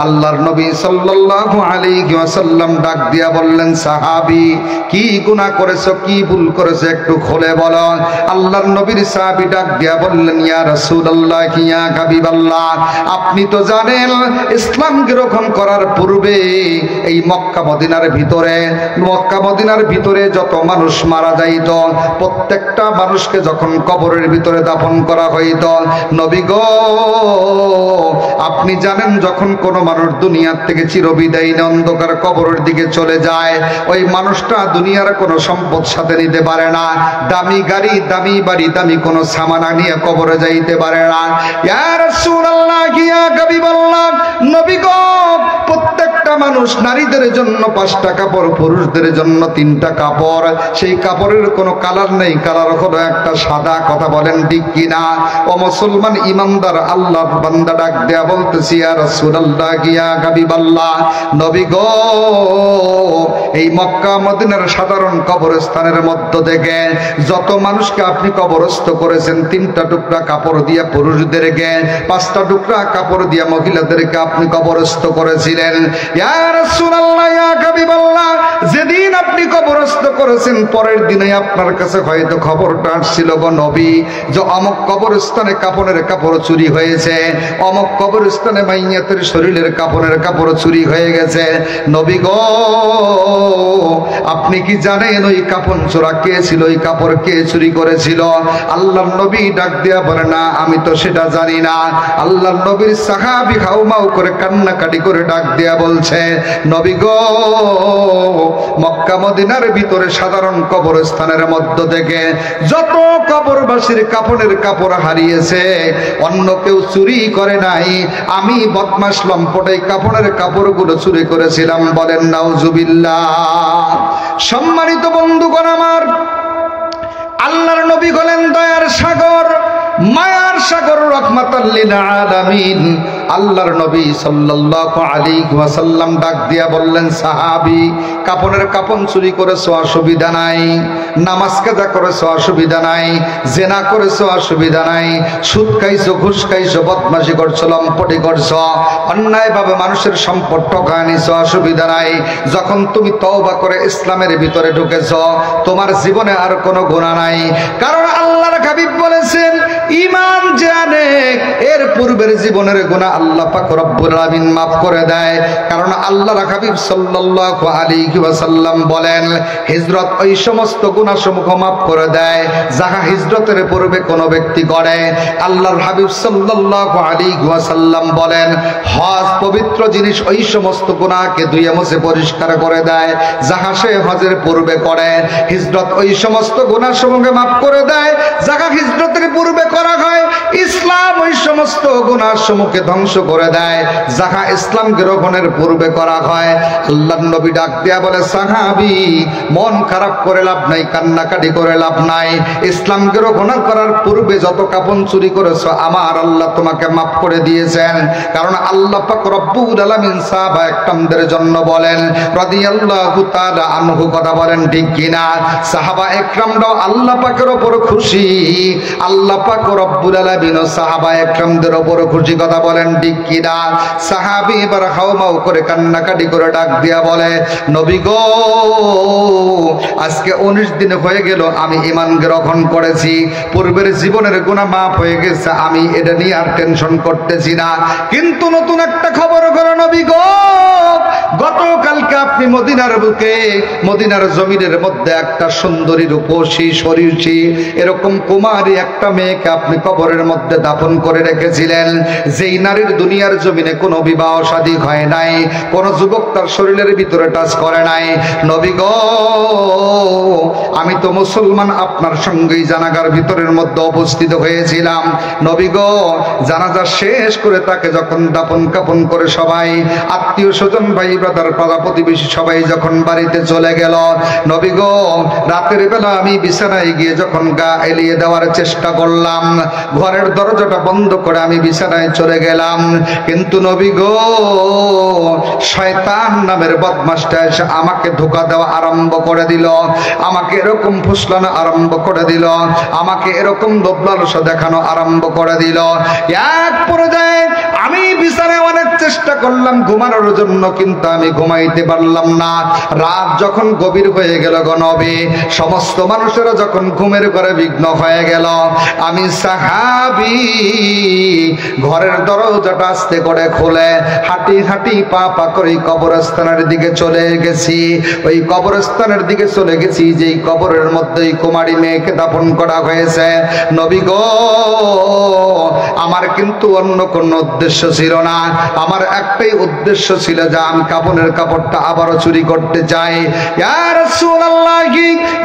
আল্লাহর নবী সাল্লাল্লাহু আলাইহি ওয়াসাল্লাম ডাক দিয়া বললেন, সাহাবী, কি গুনাহ করেছো, কি ভুল করেছো, একটু খুলে বলো। আল্লাহর নবীর সাহাবী ডাক দিয়া বললেন, ইয়া রাসূলুল্লাহ, ইয়া হাবিবাল্লাহ, আপনি তো জানেন ইসলাম গ্রহণ করার পূর্বে এই মক্কা মদিনার ভিতরে যত মানুষ মারা যাইত, প্রত্যেকটা মানুষকে যখন কবরের ভিতরে দাফন করা হইত, নবী গো, আপনি জানেন যখন কোনো মানুষ দুনিয়ার থেকে চিরবিদায়ী অন্ধকার কবরের দিকে চলে যায়, ওই মানুষটা দুনিয়ার কোনো সম্পদ সাথে নিতে পারে না, দামি গাড়ি, দামি বাড়ি, দামি কোনো সামানা নিয়ে কবরে যাইতে পারে না। ইয়া রাসূলুল্লাহ, ইয়া হাবিবাল্লাহ, নবী গো, প্রত্যেকটা মানুষ, নারীদের জন্য 5টা কাপড়, পুরুষদের জন্য 3টা কাপড়, সেই কাপড়ের কোনো কালার নেই, কালার হলো একটা সাদা। কথা বলেন ঠিক কিনা? ও মুসলমান ইমানদার, আল্লাহর বান্দা ডাক দেয়া বলতেছি, ইয়া রাসূলুল্লাহ, ইয়া হাবিবাল্লাহ, নবী গো, এই মক্কা মদিনার সাধারণ কবরস্থানের মধ্য থেকে যত মানুষকে আপনি কবরস্থ করেছেন, 3টা টুকরা কাপড় দিয়া পুরুষদেরকে, 5টা টুকরা কাপড় দিয়া মহিলাদেরকে আপনি কবরস্থ করেছিলেন। ইয়া রাসূলুল্লাহ, ইয়া হাবিবাল্লাহ, যেদিন আপনি কবরস্থ করেছেন, পরের দিনে আপনার কাছে হয়তো খবরটা আসছিল গো নবী, যে অমুক কবরস্থানে কাপড়ের কাপড় চুরি হয়েছে, অমুক কবরস্থানে মাইয়াতের শরীরের কাপড়ের কাপড় চুরি হয়ে গেছে। নবী গো, আপনি কি জানেন ওই কাপড় চোরা কে ছিল, ওই কাপড় কে চুরি করেছিল? আল্লাহর নবী ডাক দিয়া বলে, না আমি তো সেটা জানি না। আল্লাহর নবীর সাহাবী হাউমাউ করে কান্নাকাটি করে ডাক দিয়া বলছে, নবী গো, মক্কা মদিনার ভিতরে সাধারণ কবরস্থানের মধ্য থেকে যত কবরবাসীর কাফনের কাপড় হারিয়েছে, অন্য কেউ চুরি করে নাই, আমি বদমাশ লম্পট এই কাফনের কাপড়গুলো চুরি করেছিলাম। বলেন নাউজুবিল্লাহ। সম্মানিত বন্ধুগণ আমার, আল্লাহর নবী হলেন দয়ার সাগর, মায়ার সাগর, রহমাতাল লিল আলামিন। আল্লাহর নবী সাল্লাল্লাহু আলাইহি ওয়াসাল্লাম ডাক দিয়া বললেন, সাহাবী, কাপনের কাপন চুরি করেছো অসুবিধা নাই, নামাজ কাজা করেছো অসুবিধা নাই, জেনা করেছো অসুবিধা নাই, সুদ খাইছো, ঘুষ খাইছো, বদমাশি করছো, লম্পটি করছো, অন্যায়ভাবে মানুষের সম্পদ ঠকায় নিছো, অসুবিধা নাই। যখন তুমি তওবা করে ইসলামের ভিতরে ঢুকেছো, তোমার জীবনে আর কোনো গুনাহ নাই। কারণ আল্লাহর হাবিব বলেছেন, ঈমান যে আনে এর পূর্বের জীবনের গুনাহ আল্লাহ পাক রব্বুল আলামিন মাফ করে দেয়। কারণ আল্লাহর হাবিব সাল্লাল্লাহু আলাইহি ওয়াসাল্লাম বলেন, হিজরত ওই সমস্ত গুনাহসমূহ মাফ করে দেয় যাহা হিজরতের পূর্বে কোনো ব্যক্তি করে। আল্লাহর হাবিব সাল্লাল্লাহু আলাইহি ওয়াসাল্লাম বলেন, হজ পবিত্র জিনিস, ওই সমস্ত গুনাহকে ধুয়ে মুছে পরিষ্কার করে দেয় যাহা সে হজের পূর্বে করে। হিজরত ওই সমস্ত গুনাহসমূহকে মাফ করে দেয় যাহা হিজরতের পূর্বে করা হয়। ইসলাম ওই সমস্ত গুনাহসমূহকে ধ্বংস করে দেয় যাহা ইসলাম গ্রহণের পূর্বে করা হয়। আল্লাহর নবী ডাক দিয়া বলে, সাহাবী, মন খারাপ করে লাভ নাই, কান্নাকাটি করে লাভ নাই। ইসলাম গ্রহণ করার পূর্বে যত কাপন চুরি করেছো, আমার আল্লাহ তোমাকে মাফ করে দিয়েছেন। কারণ আল্লাহ পাক রব্বুল আলামিন সাহাবা একরামদের জন্য বলেন, রাদিয়াল্লাহু তাআলা আনহু, কথা বলেন ঠিক কিনা? সাহাবা একরামরাও আল্লাহ পাকের উপর খুশি, আল্লাহ পাক রব্বুল আলামিন ও সাহাবা একরামদের উপর খুশি, কথা বলেন ঠিক কিনা? সাহাবী এবার হাউমাউ করে কান্নাকাটি করে ডাক দিয়া বলে, নবী গো, আজকে 19 দিন হয়ে গেল আমি ঈমান গ্রহণ করেছি, পূর্বের জীবনের গুনাহ মাফ হয়ে গেছে, আমি এটা নিয়ে আর টেনশন করতেছি না। কিন্তু নতুন একটা খবর হলো, নবী গো, গতকালকে আপনি মদিনার বুকে, মদিনার জমিনের মধ্যে একটা সুন্দরী রূপসী শরীরসী এরকম কুমারী একটা মেয়েকে আপনি কবরের মধ্যে দাফন করে রেখেছিলেন, যেই নারীর দুনিয়ার জমিনে কোনো বিবাহ শাদী হয় নাই, কোনো যুবক তার শরীরের ভিতরে টাচ করে নাই। নবী গো, আমি তো মুসলমান, আপনার সঙ্গেই জানাজার ভিতরের মধ্যে উপস্থিত হয়েছিলাম। নবী গো, জানাজা শেষ করে তাকে যখন দাফন কাফন করে সবাই আত্মীয় স্বজন, ভাই ব্রাদার, পাড়া প্রতিবেশী সবাই যখন বাড়িতে চলে গেল, নবী গো, রাতের বেলা আমি বিছানায় গিয়ে যখন গা এলিয়ে দেওয়ার চেষ্টা করলাম, ঘরের দরজাটা বন্ধ করে আমি বিছানায় চলে গেলাম, কিন্তু নবী গো, শয়তান নামের বদমাশটা এসে আমাকে ধোঁকা দেওয়া আরম্ভ করে দিল, আমাকে এরকম ফুসলানো আরম্ভ করে দিল, আমাকে এরকম লোভলালসা দেখানো আরম্ভ করে দিল। এক পর্যায়ে আমি বিছানায় অনেক চেষ্টা করলাম ঘুমানোর জন্য, কিন্তু আমি ঘুমাইতে পারলাম না। রাত যখন গভীর হয়ে গেল গো নবী, সমস্ত মানুষেরা যখন ঘুমের ঘরে বিঘ্ন হয়ে গেল, আমি সাহাবী ঘরের দরজাটা আস্তে করে খুলে হাঁটি হাঁটি পা পা করে কবরস্থানের দিকে চলে গেছি। ওই কবরস্থানের দিকে চলে গেছি যেই কবরের মধ্যে কুমারী মেয়েকে দাফন করা হয়েছে। নবী গো, আমার কিন্তু অন্য কোনো উদ্দেশ্য ছিল না, আমার একটাই উদ্দেশ্য ছিল যে আমি কাফনের কাপড়টা আবারও চুরি করতে চাই। ইয়া রাসূলুল্লাহ,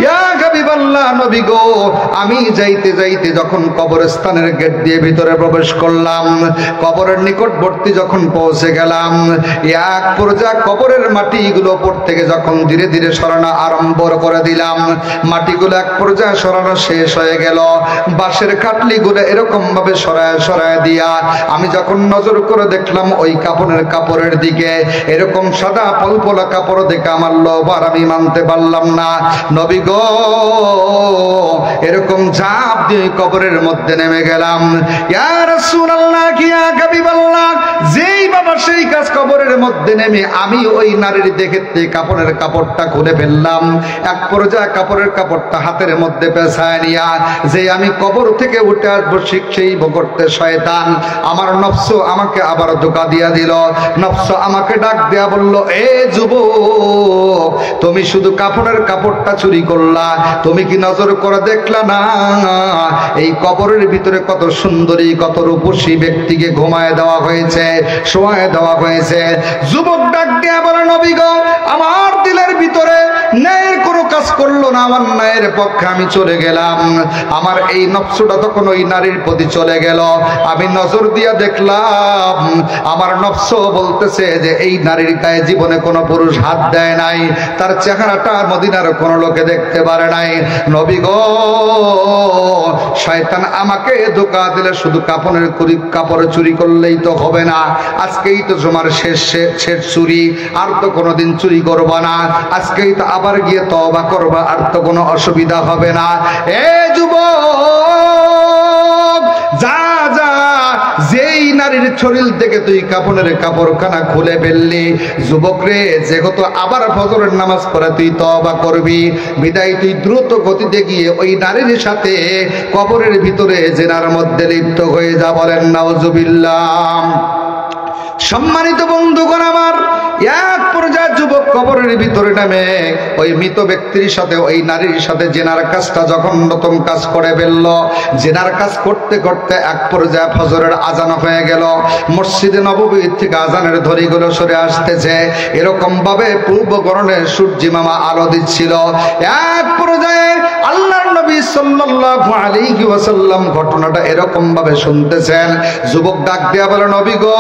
ইয়া হাবিবাল্লাহ, নবী গো, আমি যাইতে যাইতে যখন কবরস্থানের গেট দিয়ে ভিতরে প্রবেশ করলাম, কবরের নিকটবর্তী যখন পৌঁছে গেলাম, এক পর্যায়ে কবরের মাটিগুলো উপর থেকে যখন ধীরে ধীরে সরানো আরম্ভ করে দিলাম, মাটিগুলো এক পর্যায়ে সরানো শেষ হয়ে গেল, বাঁশের খাটলিগুলো এরকম ভাবে সরায় সরায় দিয়া আমি যখন নজর করে দেখলাম ওই কাপড়ের দিকে, এরকম সাদা পলপলা কাপড় দেখে আমার লোভ আর আমি মানতে পারলাম না। নবী গো, এরকম ঝাঁপ দিয়ে কবরের মধ্যে নেমে গেলাম। ইয়া রাসূলুল্লাহ, ইয়া হাবিবাল্লাহ, যেই বাবা সেই কাজ, কবরের মধ্যে নেমে আমি ওই নারীর দেখে কাপড়ের কাপড়টা খুলে ফেললাম। এক পর্যায়ে কাপড়ের কাপড়টা হাতের মধ্যে পেঁচায় নিয়া যে আমি কবর থেকে উঠে আসবো, সেই করতে শয়তান আমার নফস আমাকে আবার ধোঁকা দিয়া দিল। নফস আমাকে ডাক দেয়া বলল, এ যুবক, তুমি শুধু কাপড়ের কাপড়টা চুরি করলা, তুমি কি নজর করে দেখলা না এই কবরের ভিতরে কত সুন্দরী, কত রূপসী ব্যক্তিকে ঘুমায় দেওয়া হয়েছে, শোয়ায় দেওয়া হয়েছে। যুবক ডাক দেয়া বলে, নবী গো, আমার দিলের ভিতরে ন্যায়ের কোনো কাজ করলো না, আমার ন্যায়ের পক্ষে আমি চলে গেলাম। আমার এই নফসটা তখন ওই নারীর প্রতি চলে গেল। আমি নজর দিয়া দেখলাম আমার নফস বলতেছে যে এই নারীর গায়ে জীবনে কোনো পুরুষ হাত দেয় নাই, তার চেহারাটা মদিনার কোনো লোকে দেখতে পারে নাই। নবী গো, শয়তান আমাকে ধোঁকা দিলে শুধু কাপড় চুরি করলেই তো হবে না, আজকেই তো তোমার শেষ চুরি, আর তো কোনোদিন চুরি করবা না, আজকেই তো আবার গিয়ে তওবা করবা, আর তো কোনো অসুবিধা হবে না। এ যুবক, যা যা, যেই নারীর শরীর থেকে তুই কাপড়ের কাপড়খানা খুলে ফেললি, যুবক রে, যেহেতু আবার ফজরের নামাজ পড়ে তুই তওবা করবি, বিদায় তুই দ্রুত গতিতে গিয়ে ওই নারীর সাথে কবরের ভিতরে জেনার মধ্যে লিপ্ত হয়ে যা। বলেন নাউজুবিল্লাহ। সম্মানিত বন্ধুগণ আমার, এক পর্যায়ে যুবক কবরের ভিতরে নামে ওই মৃত ব্যক্তির সাথে, ওই নারীর সাথে জেনার কাজটা যখন নতুন কাজ করে ফেলল, জেনার কাজ করতে করতে এক পর্যায়ে ফজরের আজান হয়ে গেল। মসজিদে নববীর থেকে আজানের ধরিগুলো সরে আসতেছে, এরকম ভাবে পূর্ব গরণে সূর্যি মামা আলো দিচ্ছিল। এক পর্যায়ে আল্লাহর নবী সাল্লাল্লাহু আলাইহি ওয়াসাল্লাম ঘটনাটা এরকম ভাবে শুনতেছেন। যুবক ডাক দেয়া বলে, নবী গো,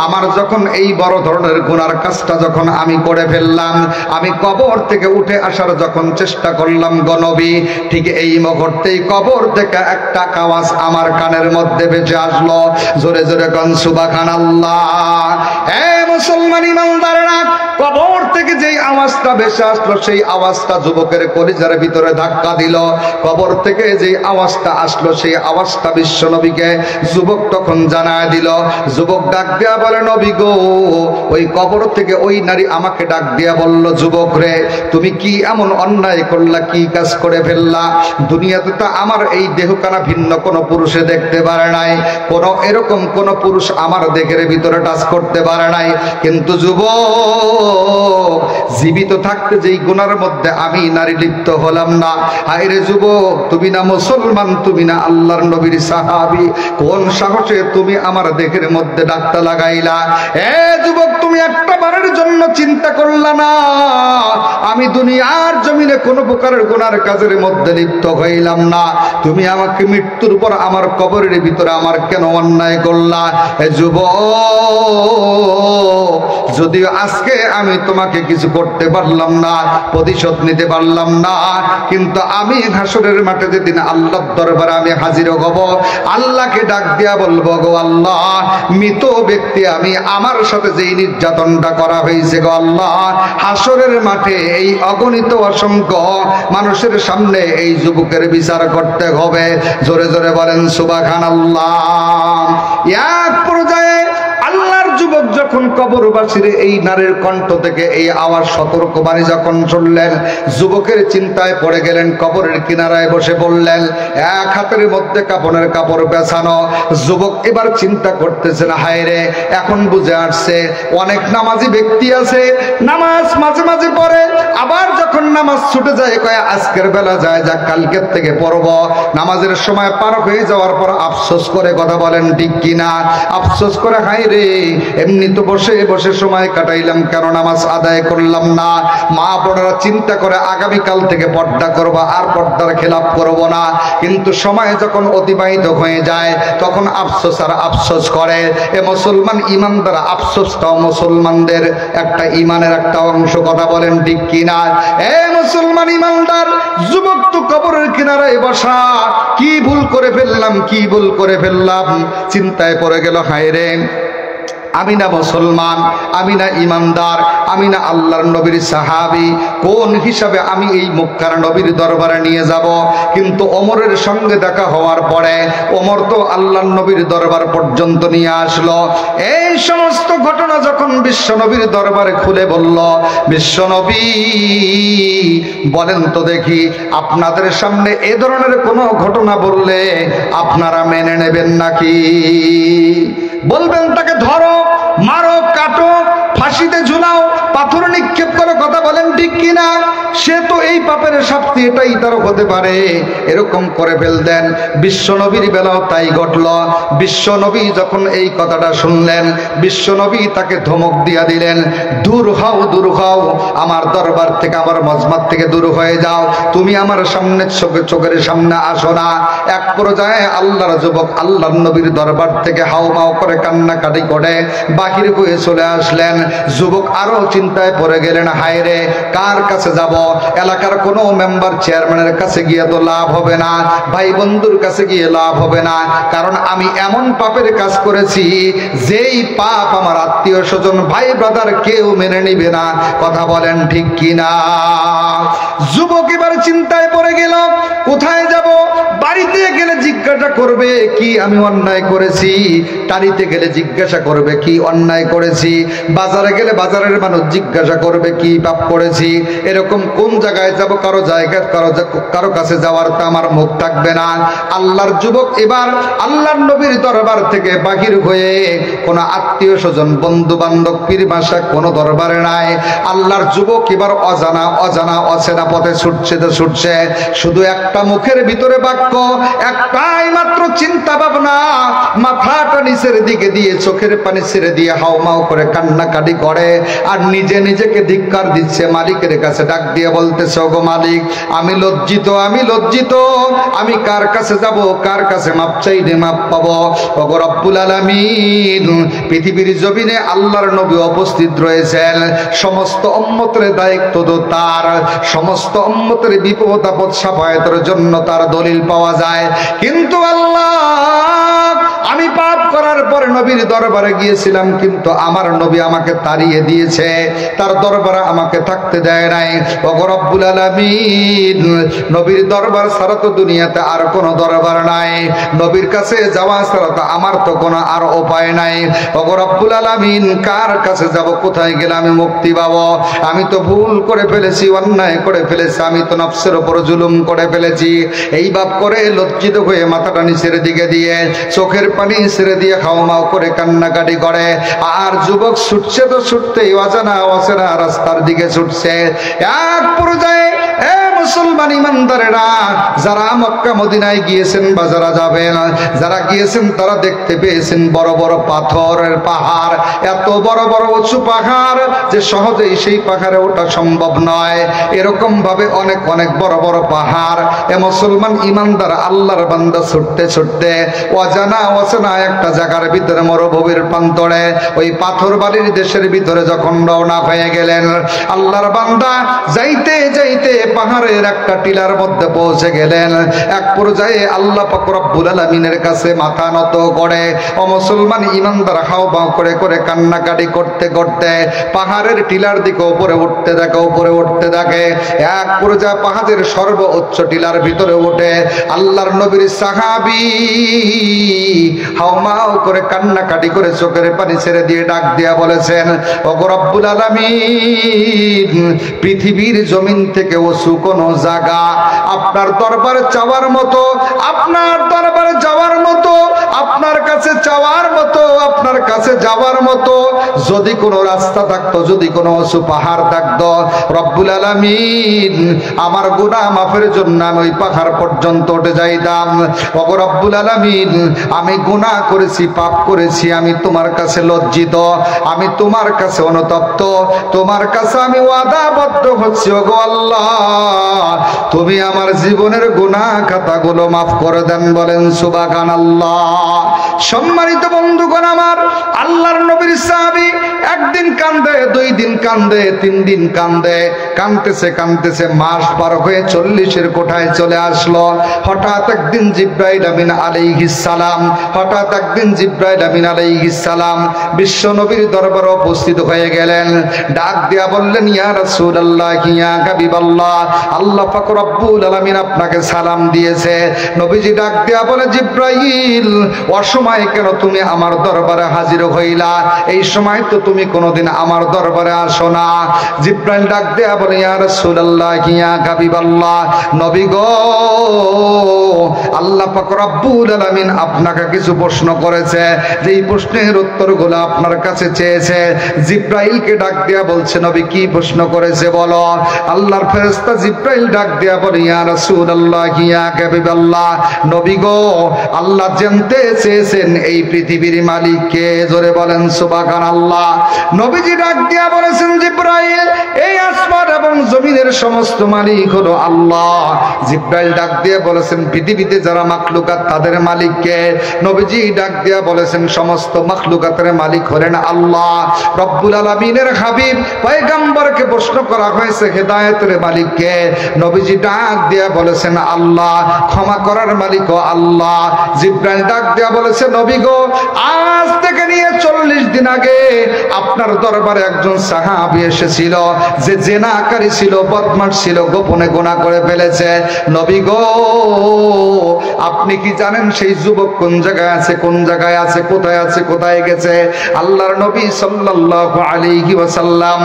আমার যখন এই বড় ধরনের গুনার কাজটা যখন আমি করে ফেললাম, আমি কবর থেকে উঠে আসার যখন চেষ্টা করলাম গো নবী, ঠিক এই মুহূর্তেই কবর থেকে একটা আওয়াজ আমার কানের মধ্যে ভেসে আসলো। জোরে জোরে কোন সুবহানাল্লাহ। হে মুসলমান ইমানদাররা, কবর থেকে যেই আওয়াজটা ভেসে আসলো, সেই আওয়াজটা যুবকের কলিজার ভিতরে ধাক্কা দিল। কবর থেকে যেই আওয়াজটা আসলো, সেই আওয়াজটা বিশ্ব নবীকে যুবক তখন জানায় দিল। যুবক ডাক দেয়া বলে, নবী গো, ওই কবর থেকে ওই নারী আমাকে ডাক দিয়া বলল, যুবক রে, তুমি কি এমন অন্যায় করলা, কি কাজ করে ফেললা? দুনিয়াতে তো আমার এই দেহখানা ভিন্ন কোনো পুরুষে দেখতে পারে নাই, এরকম কোন পুরুষ আমার দেহের ভিতরে টাচ করতে পারে নাই, কিন্তু যুবক, জীবিত থাকতে যেই গুনার মধ্যে আমি নারী লিপ্ত হলাম না, হায় রে যুবক, তুমি না মুসলমান, তুমি না আল্লাহর নবীর সাহাবী, কোন সাহসে তুমি আমার দেহের মধ্যে ডাক্তার লাগাইলা? এ যুবক, তুমি একটা বারের জন্য চিন্তা করলা না আমি দুনিয়ার জমিনে কোনো প্রকারের গুনার কাজের মধ্যে লিপ্ত হইলাম না? তুমি আমাকে মৃত্যুর পর আমার কবরের ভিতরে আমার কেন অন্যায় করলা? এ যুবক, যদিও আজকে আমি তোমাকে কিছু করতে পারলাম না, প্রতিশোধ নিতে পারলাম না, কিন্তু আমি হাসরের মাঠে যেদিন আল্লাহর দরবারে আমি হাজির হব, আল্লাহকে ডাক দিয়া বলবো, গো আল্লাহ, মৃত ব্যক্তি আমি, আমার সাথে যেই নির্যাতনটা করা হয়েছে গো আল্লাহ, হাসরের মাঠে এই অগণিত অসংখ্য মানুষের সামনে এই যুবকের বিচার করতে হবে। জোরে জোরে বলেন সুবহানাল্লাহ। এক পর্যায়ে আল্লাহর যুবক যখন কবরবাসীর এই নারীর কণ্ঠ থেকে এই আওয়াজ সতর্কবাণী যখন শুনলেন, যুবকের চিন্তায় পড়ে গেলেন, কবরের কিনারায় বসে বললেন, এক হাতের মধ্যে কাপড়ের কাপড় পেছানো। যুবক এবার চিন্তা করতেছেন, হায় রে, এখন বুঝে আসছে, অনেক নামাজি ব্যক্তি আছে, নামাজ মাঝে মাঝে পড়ে, আবার যখন নামাজ ছুটে যায় কয় আজকের বেলা যায়, যা কালকের থেকে পড়ব। নামাজের সময় পার হয়ে যাওয়ার পর আফসোস করে, কথা বলেন ঠিক কিনা? আফসোস করে, হায় রে, এমনি তো বসে বসে সময় কাটাইলাম, কেন নামাজ আদায় করলাম না? মা বোনেরা চিন্তা করে আগামীকাল থেকে পর্দা করবো, আর পর্দার খেলাপ করব না, কিন্তু সময় যখন অতিবাহিত হয়ে যায় তখন আফসোস আর আফসোস করে। এ মুসলমান ইমানদার, আফসোসটাও মুসলমানদের একটা ইমানের একটা অংশ, কথা বলেন ঠিক কিনা? এ এ মুসলমান ইমানদার যুবক তো কবরের কিনারায় বসা, কি ভুল করে ফেললাম, কি ভুল করে ফেললাম, চিন্তায় পড়ে গেল। হায় রে, আমি না মুসলমান, আমি না ইমানদার, আমি না আল্লাহর নবীর সাহাবী, কোন হিসাবে আমি এই মক্কার নবীর দরবারে নিয়ে যাব? কিন্তু ওমরের সঙ্গে দেখা হওয়ার পরে ওমর তো আল্লাহর নবীর দরবার পর্যন্ত নিয়ে আসলো। এই সমস্ত ঘটনা যখন বিশ্ব নবীর দরবারে খুলে বলল, বিশ্ব নবী বলেন তো দেখি, আপনাদের সামনে এ ধরনের কোনো ঘটনা বললে আপনারা মেনে নেবেন নাকি? বলবেন তাকে ধরো, মারো, কাটো, ফাঁসিতে ঝুলাও, পাথর নিক্ষেপ করো, কথা বলেন ঠিক কিনা? সে তো এই পাপের শাস্তি এটাই তার হতে পারে, এরকম করে ফেলতেন। বিশ্বনবীর বেলাও তাই ঘটল। বিশ্বনবী যখন এই কথাটা শুনলেন, বিশ্বনবী তাকে ধমক দিয়া দিলেন, দূর হও, দূর হও, আমার দরবার থেকে, আমার মজমাত থেকে দূর হয়ে যাও, তুমি আমার সামনে চোখের সামনে আসো না। এক পর্যায়ে আল্লাহর যুবক আল্লাহর নবীর দরবার থেকে হাউমাউ করে কান্নাকাটি করে বাহির হয়ে চলে আসলেন। যুবক আরো চিন্তায় পড়ে গেলেন, হায় রে, কার কাছে যাব? এলাকার কোনো মেম্বার চেয়ারম্যানের কাছে গিয়ে তো লাভ হবে না, ভাই বন্ধুর কাছে গিয়ে লাভ হবে না, কারণ আমি এমন পাপের কাজ করেছি যেই পাপ আমার আত্মীয় স্বজন, ভাই ব্রাদার কেউ মেনে নিবে না, কথা বলেন ঠিক কিনা? যুবক এবার চিন্তায় পড়ে গেল, কোথায় যাব? বাড়িতে গেলে জিজ্ঞাসা করবে কি আমি অন্যায় করেছি, টালিতে গেলে জিজ্ঞাসা করবে কি অন্যায় করেছি, বাজারে গেলে বাজারের মানুষ জিজ্ঞাসা করবে কি পাপ করেছি, এরকম কোন জায়গায় যাব? কারো কাছে যাওয়ার তো আমার মুখ থাকবে না। আল্লাহর যুবক এবার আল্লাহর নবীর দরবার থেকে বাহির হয়ে কোনো আত্মীয় স্বজন, বন্ধু বান্ধব, পীর মাসা কোনো দরবারে নাই। আল্লাহর যুবক এবার অজানা অচেনা পথে ছুটছে। শুধু একটা মুখের ভিতরে বাক্য, একটাই মাত্র চিন্তা ভাবনা, মাথাটা নিচের দিকে দিয়ে চোখের পানি ছেড়ে দিয়ে হাউমাউ করে কান্নাকাটি করে আর নিজেকে ধিক্কার দিচ্ছে। মালিকের কাছে ডাক দিয়ে বলতেছে, ওগো মালিক, আমি লজ্জিত, আমি কার কাছে যাব, কার কাছে মাপ চাইলে মাপ পাবো? ওগো রব্বুল আলামিন, পৃথিবীর জমিনে আল্লাহর নবী উপস্থিত রয়েছেন, সমস্ত উম্মতের দায়িত্ব তো তার, সমস্ত উম্মতের বিপদ আপদ সাফায়াতের জন্য তার দলিল পাওয়া যায়। কিন্তু আল্লাহ, আমি পাপ করার পরে নবীর দরবারে গিয়েছিলাম, কিন্তু আমার নবী আমাকে তাড়িয়ে দিয়েছে, তার দরবারে আমাকে থাকতে দেয় নাই। ওগো রব্বুল আলামিন, নবীর দরবার ছাড়া তো দুনিয়াতে আর কোনো দরবার নাই, নবীর কাছে যাওয়া ছাড়া তো আমার তো কোনো আর উপায় নাই। ওগো রব্বুল আলামিন, কার কাছে যাব, কোথায় গেলে আমি মুক্তি পাবো? আমি তো ভুল করে ফেলেছি, অন্যায় করে ফেলেছি, আমি তো নফসের উপর জুলুম করে ফেলেছি। এই ভাব করে লজ্জিত হয়ে মাথাটা নিচের দিকে দিয়ে চোখের পানি ছেড়ে দিয়ে হাউমাউ করে কান্নাকাটি করে। আর যুবক ছুটছে তো ছুটতেই অজানা রাস্তার দিকে ছুটছে। এক পর্যায়ে মুসলমান ইমানদারেরা, যারা মক্কা মদিনায় গিয়েছেন বা যারা যাবেন, যারা গিয়েছেন তারা দেখতে পেয়েছেন বড় বড় পাথরের পাহাড়, এত বড় বড় উঁচু পাহাড় যে সহজেই সেই পাহাড়ে ওঠা সম্ভব নয়। এরকম ভাবে অনেক অনেক বড় বড় পাহাড়। এ মুসলমান ইমানদার আল্লাহর বান্দা ছুটতে অচেনা একটা জায়গার ভিতরে, মরুভূমির প্রান্তরে, ওই পাথর বালির দেশের ভিতরে যখন রওনা হয়ে গেলেন, আল্লাহর বান্দা যাইতে যাইতে পাহাড়ের একটা টিলার মধ্যে পৌঁছে গেলেন। এক পর্যায়ে আল্লাহ পাক রব্বুল আলামিনের কাছে মাথা নত করে ও মুসলমান ইমানদার হাউমাউ করে করে কান্নাকাটি করতে করতে পাহাড়ের টিলার দিকে উপরে উঠতে থাকে। এক পর্যায়ে পাহাড়ের সর্বোচ্চ টিলার ভিতরে উঠে আল্লাহর নবীর সাহাবী হাউমাউ করে কান্নাকাটি করে চোখের পানি ছেড়ে দিয়ে ডাক দিয়া বলেছেন, ওগো রব্বুল আলামিন, পৃথিবীর জমিন থেকে ওসু কোন জায়গা আপনার দরবারে চাওয়ার মতো, আপনার দরবারে যাওয়ার মতো, আপনার কাছে চাওয়ার মতো, আপনার কাছে যাওয়ার মতো যদি কোনো রাস্তা থাকতো, যদি কোনো উঁচু পাহাড় থাকতো, রব্বুল আলামিন, আমার গুনাহ মাফের জন্য আমি ওই পাহাড় পর্যন্ত উঠে যাইতাম। ওগো রব্বুল আলামিন, আমি গুনাহ করেছি, পাপ করেছি, আমি তোমার কাছে লজ্জিত, আমি তোমার কাছে অনুতপ্ত, তোমার কাছে আমি ওয়াদাবদ্ধ হচ্ছি। ওগো আল্লাহ, তুমি আমার জীবনের গুনাহ খাতাগুলো মাফ করে দেন, বলেন সুবহানাল্লাহ। সম্মানিত বন্ধুগণ আমার, আল্লাহর নবীর সাহাবী একদিন কান্দে, 2 দিন কান্দে, 3 দিন কান্দে, কাঁদতেছে কাঁদতেছে মাস পার হয়ে 40-এর কোঠায় চলে আসলো। হঠাৎ একদিন জিব্রাইল আমিন আলাইহিস সালাম বিশ্ব নবীর দরবারে উপস্থিত হয়ে গেলেন। ডাক দিয়া বললেন, ইয়া রাসূলুল্লাহ, ইয়া হাবিবাল্লাহ, আল্লাহ পাক রব্বুল আলামিন আপনাকে সালাম দিয়েছে। নবীজি ডাক দিয়া বলে, জিব্রাইল, অসময়ে কেন তুমি আমার দরবারে হাজির হইলা? এই সময় তো তুমি কোনোদিন আমার দরবারে আসো না। জিব্রাইল ডাক দিয়া বলে, ইয়া রাসূলুল্লাহ, ইয়া হাবিবাল্লাহ, নবী গো, আল্লাহ পাক রব্বুল আলামিন আপনাকে কিছু প্রশ্ন করেছে, যেই প্রশ্নের উত্তরগুলো আপনার কাছে চেয়েছে। জিব্রাইলকে ডাক দিয়া বলছে, নবী কি প্রশ্ন করেছে বলো। আল্লাহর ফেরেশতা জিব্রাইল ডাক দিয়া বলে, ইয়া রাসূলুল্লাহ, ইয়া হাবিবাল্লাহ, নবী গো, আল্লাহ জানতে চেয়েছেন এই পৃথিবীর মালিক কে? জোরে বলেন সুবহানাল্লাহ। নবীজি ডাক দিয়া বলেছেন, জিব্রাইল, এই আসমান এবং জমিনের সমস্ত মালিক হলো আল্লাহ। জিব্রাইল ডাক দিয়া বলেছেন, পৃথিবীতে যারা মাখলুকাত তাদের মালিক কে? নবীজি ডাক দিয়া বলেছেন, সমস্ত মাখলুকাতের মালিক হলেন আল্লাহ রব্বুল আলামিনের হাবিব পয়গম্বরকে প্রশ্ন করা হয়েছে, হেদায়েতের মালিক কে? নবীজি ডাক দিয়া বলেছেন, আল্লাহ। ক্ষমা করার মালিকও আল্লাহ। জিব্রাইল ডাক দিয়া বলেছে, নবী গো, আজ থেকে নিয়ে 40 দিন আগে আপনার দরবারে একজন সাহাবী এসেছিল, যে জেনাকারী ছিল, বদমাশ ছিল, গোপনে গুনাহ করে ফেলেছে। নবী গো, আপনি কি জানেন সেই যুবক কোন জায়গায় আছে, কোন জায়গায় আছে, কোথায় আছে, কোথায় গেছে? আল্লাহর নবী সাল্লাল্লাহু আলাইহি ওয়াসাল্লাম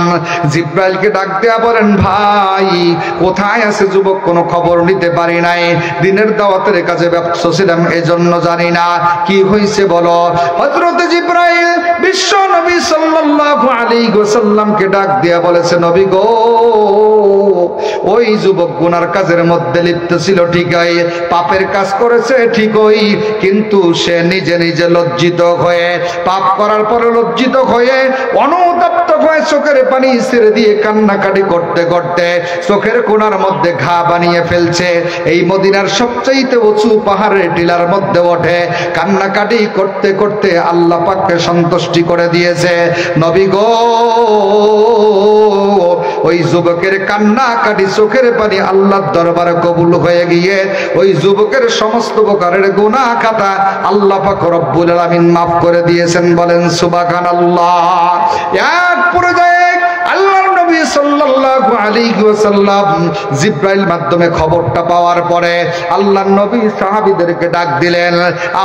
জিব্রাইলকে ডাক দেয়া বলেন, ভাই, কোথায় আছে যুবক কোনো খবর নিতে পারি নাই, দিনের দাওয়াতের কাছে ব্যস্ত ছিলাম, এজন্য জানি না। কি হয়েছে বলো। হযরত জিব্রাইল বিশ্ব নবী সাল্লাল্লাহু আলাইহি ওয়াসাল্লামকে ডাক দেয়া বলেছে, নবী গো, ওই যুবক গুনার কাজের মধ্যে লিপ্ত ছিল ঠিকই, পাপের কাজ করেছে ঠিকই, কিন্তু সে নিজে নিজে লজ্জিত হয়ে, পাপ করার পরে লজ্জিত হয়ে, অনুতপ্ত হয়ে চোখের পানি ছেড়ে দিয়ে কান্নাকাটি করতে করতে চোখের কোণার মধ্যে ঘা বানিয়ে ফেলছে। এই মদিনার সবচাইতে উঁচু পাহাড়ের টিলার মধ্যে ওঠে কান্নাকাটি করতে করতে আল্লাহ পাককে সন্তুষ্টি করে দিয়েছে। নবী গো, ওই যুবকের কান্নাকাটি চোখের পানি আল্লাহর দরবারে কবুল হয়ে গিয়ে ওই যুবকের সমস্ত প্রকারের গুনাহ খাতা আল্লাহ পাক রব্বুল আলামিন মাফ করে দিয়েছেন। বলেন সুবহানাল্লাহ। এক পর্যায়ে আল্লাহর নবী সাল্লাল্লাহু আলাইহি ওয়াসাল্লাম জিব্রাইল মাধ্যমে খবরটা পাওয়ার পরে আল্লাহর নবী সাহাবীদেরকে ডাক দিলেন।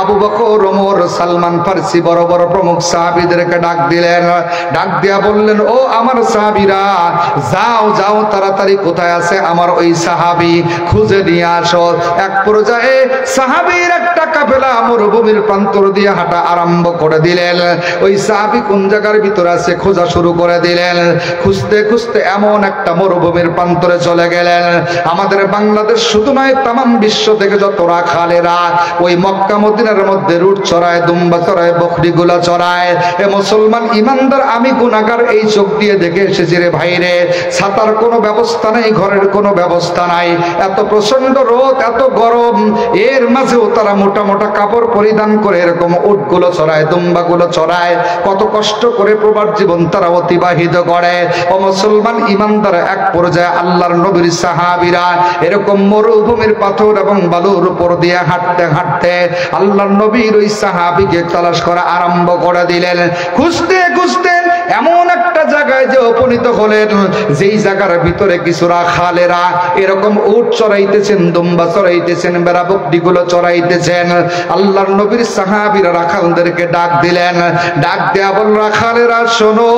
আবু বকর, ওমর, সালমান ফারসি বড় বড় প্রমুখ সাহাবীদেরকে ডাক দিলেন। ডাক দিয়া বললেন, ও আমার সাহাবীরা, যাও যাও, তাড়াতাড়ি কোথায় আছে আমার ওই সাহাবী, খুঁজে নিয়ে আসো। এক পর্যায়ে সাহাবীর একটা কাফেলা মরুভূমির প্রান্তর দিয়ে হাঁটা আরম্ভ করে দিলেন। ওই সাহাবী কোন জায়গার ভিতরে আছে খোঁজা শুরু করে দিলেন। খুঁজতে খুঁজতে এমন একটা মরুভূমির প্রান্তরে চলে গেলেন, আমাদের বাংলাদেশ শুধু নয়, তামাম বিশ্ব থেকে যত রাখালেরা ওই মক্কা মদিনার মধ্যে রুট চড়ায়, দুম্বা চড়ায়, বকরিগুলা চড়ায়, এ মুসলমান ইমানদার আমি গুনাহগার এই চোখ দিয়ে দেখে এসেছি রে ভাই রে। ছাতার কোনো ব্যবস্থা নাই, ঘরের কোনো ব্যবস্থা নাই, এত প্রচন্ড রোদ, এত গরম, এর মাঝেও তারা মোটা মোটা কাপড় পরিধান করে এরকম উটগুলো চড়ায়, দুম্বাগুলো চড়ায়, কত কষ্ট করে প্রবাদ জীবন তারা অতিবাহিত করে। ও মুসলমান ইমানদার, এক পর্যায়ে আল্লাহর নবীর সাহাবীরা এরকম মরুভূমির পাথর এবং বালুর উপর দিয়ে হাঁটতে হাঁটতে আল্লাহর নবীর ওই সাহাবীকে তালাশ করা আরম্ভ করে দিলেন। খুঁজতে খুঁজতে এমন একটা জায়গায় যে উপনীত হলেন, যেই জায়গার ভিতরে কিছু রাখালেরা এরকম উট চড়াইতেছেন, দুম্বা চড়াইতেছেন, বেড়া বকরিগুলো চড়াইতেছেন। আল্লাহর নবীর সাহাবীরা রাখালদেরকে ডাক দিলেন। ডাক দেয়া বল, রাখালেরা শোনো,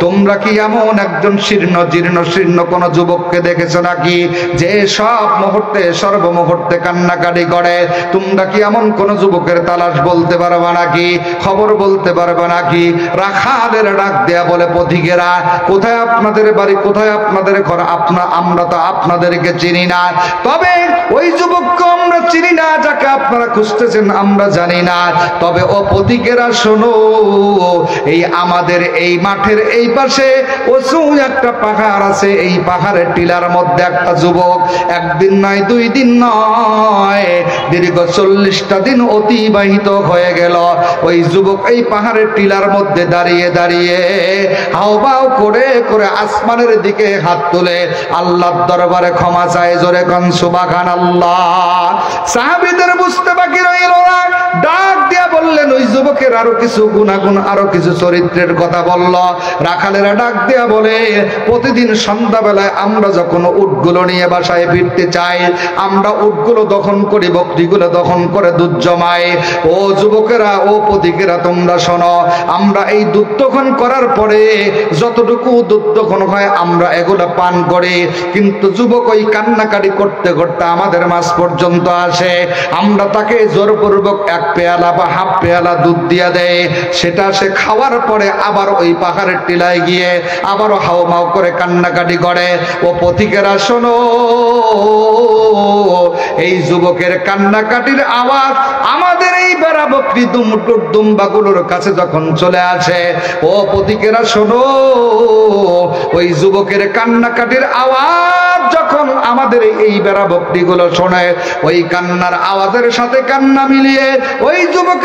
তোমরা কি এমন একজন শীর্ণ জীর্ণ শীর্ণ কোন যুবককে দেখেছো নাকি, যে সব মুহূর্তে সর্বমুহূর্তে কান্নাকাটি করে? তোমরা কি এমন কোন যুবকের তালাশ বলতে পারবা নাকি, খবর বলতে পারবা নাকি? রাখালের ডাক দেয়া বলে, পথিকেরা, কোথায় আপনাদের বাড়ি, কোথায় আপনাদের ঘর? আমরা তো আপনাদেরকে চিনি না, তবে ওই যুবককে আমরা চিনি না, যাকে আপনারা খুঁজতেছেন আমরা জানি না। তবে ও পথিকেরা শোনো, এই আমাদের এই মাঠের এই পাশে উঁচু একটা পাহাড় আছে, এই পাহাড়ের টিলার মধ্যে একটা যুবক একদিন নয়, 2 দিন নয়, দীর্ঘ 40টা দিন অতিবাহিত হয়ে গেল। ওই যুবক এই পাহাড়ের টিলার মিনার মধ্যে দাঁড়িয়ে দাঁড়িয়ে হাওমাও করে করে আসমানের দিকে হাত তুলে আল্লাহর দরবারে ক্ষমা চায়। জোরে কোন সুবহানাল্লাহ। সাহাবীদের বুঝতে বাকি রইল না, ডাক দিয়া বললেন, ওই যুবকের আরো কিছু গুণাগুণ, আরো কিছু চরিত্রের কথা বলল। রাখালেরা ডাক দিয়া বলে, প্রতিদিন সন্ধ্যাবেলায় আমরা যখন উটগুলো নিয়ে বাসায় ফিরতে চাই, আমরা উটগুলো দহন করি, বকরিগুলো দহন করে দুধ জমাই। ও যুবকেরা, ও পথিকেরা, তোমরা শোনো, আমরা এই দুধ দহন করার পরে যতটুকু দুধ দহন হয় আমরা এগুলো পান করি। কিন্তু যুবক ওই কান্নাকাটি করতে করতে আমাদের মাঝ পর্যন্ত আসে, আমরা তাকে জোরপূর্বক এক পেয়ালা বা হাফ পেয়ালা দুধ দিয়া দেয়। সেটা সে খাওয়ার পরে আবার ওই পাহাড়ের টিলায় গিয়ে আবারও হাওমাও করে কান্নাকাটি করে। ও পথিকেরা শোনো, এই যুবকের কান্নাকাটির আওয়াজ আমাদের এই বেড়া বকরি দুম্বাগুলোর কাছে যখন চলে আসে, ও পথিকেরা শোনো, ওই যুবকের কান্নাকাটির আওয়াজ যখন আমাদের এই বেড়া বকরিগুলো শোনে, ওই কান্নার আওয়াজের সাথে কান্না মিলিয়ে ওই যুবকের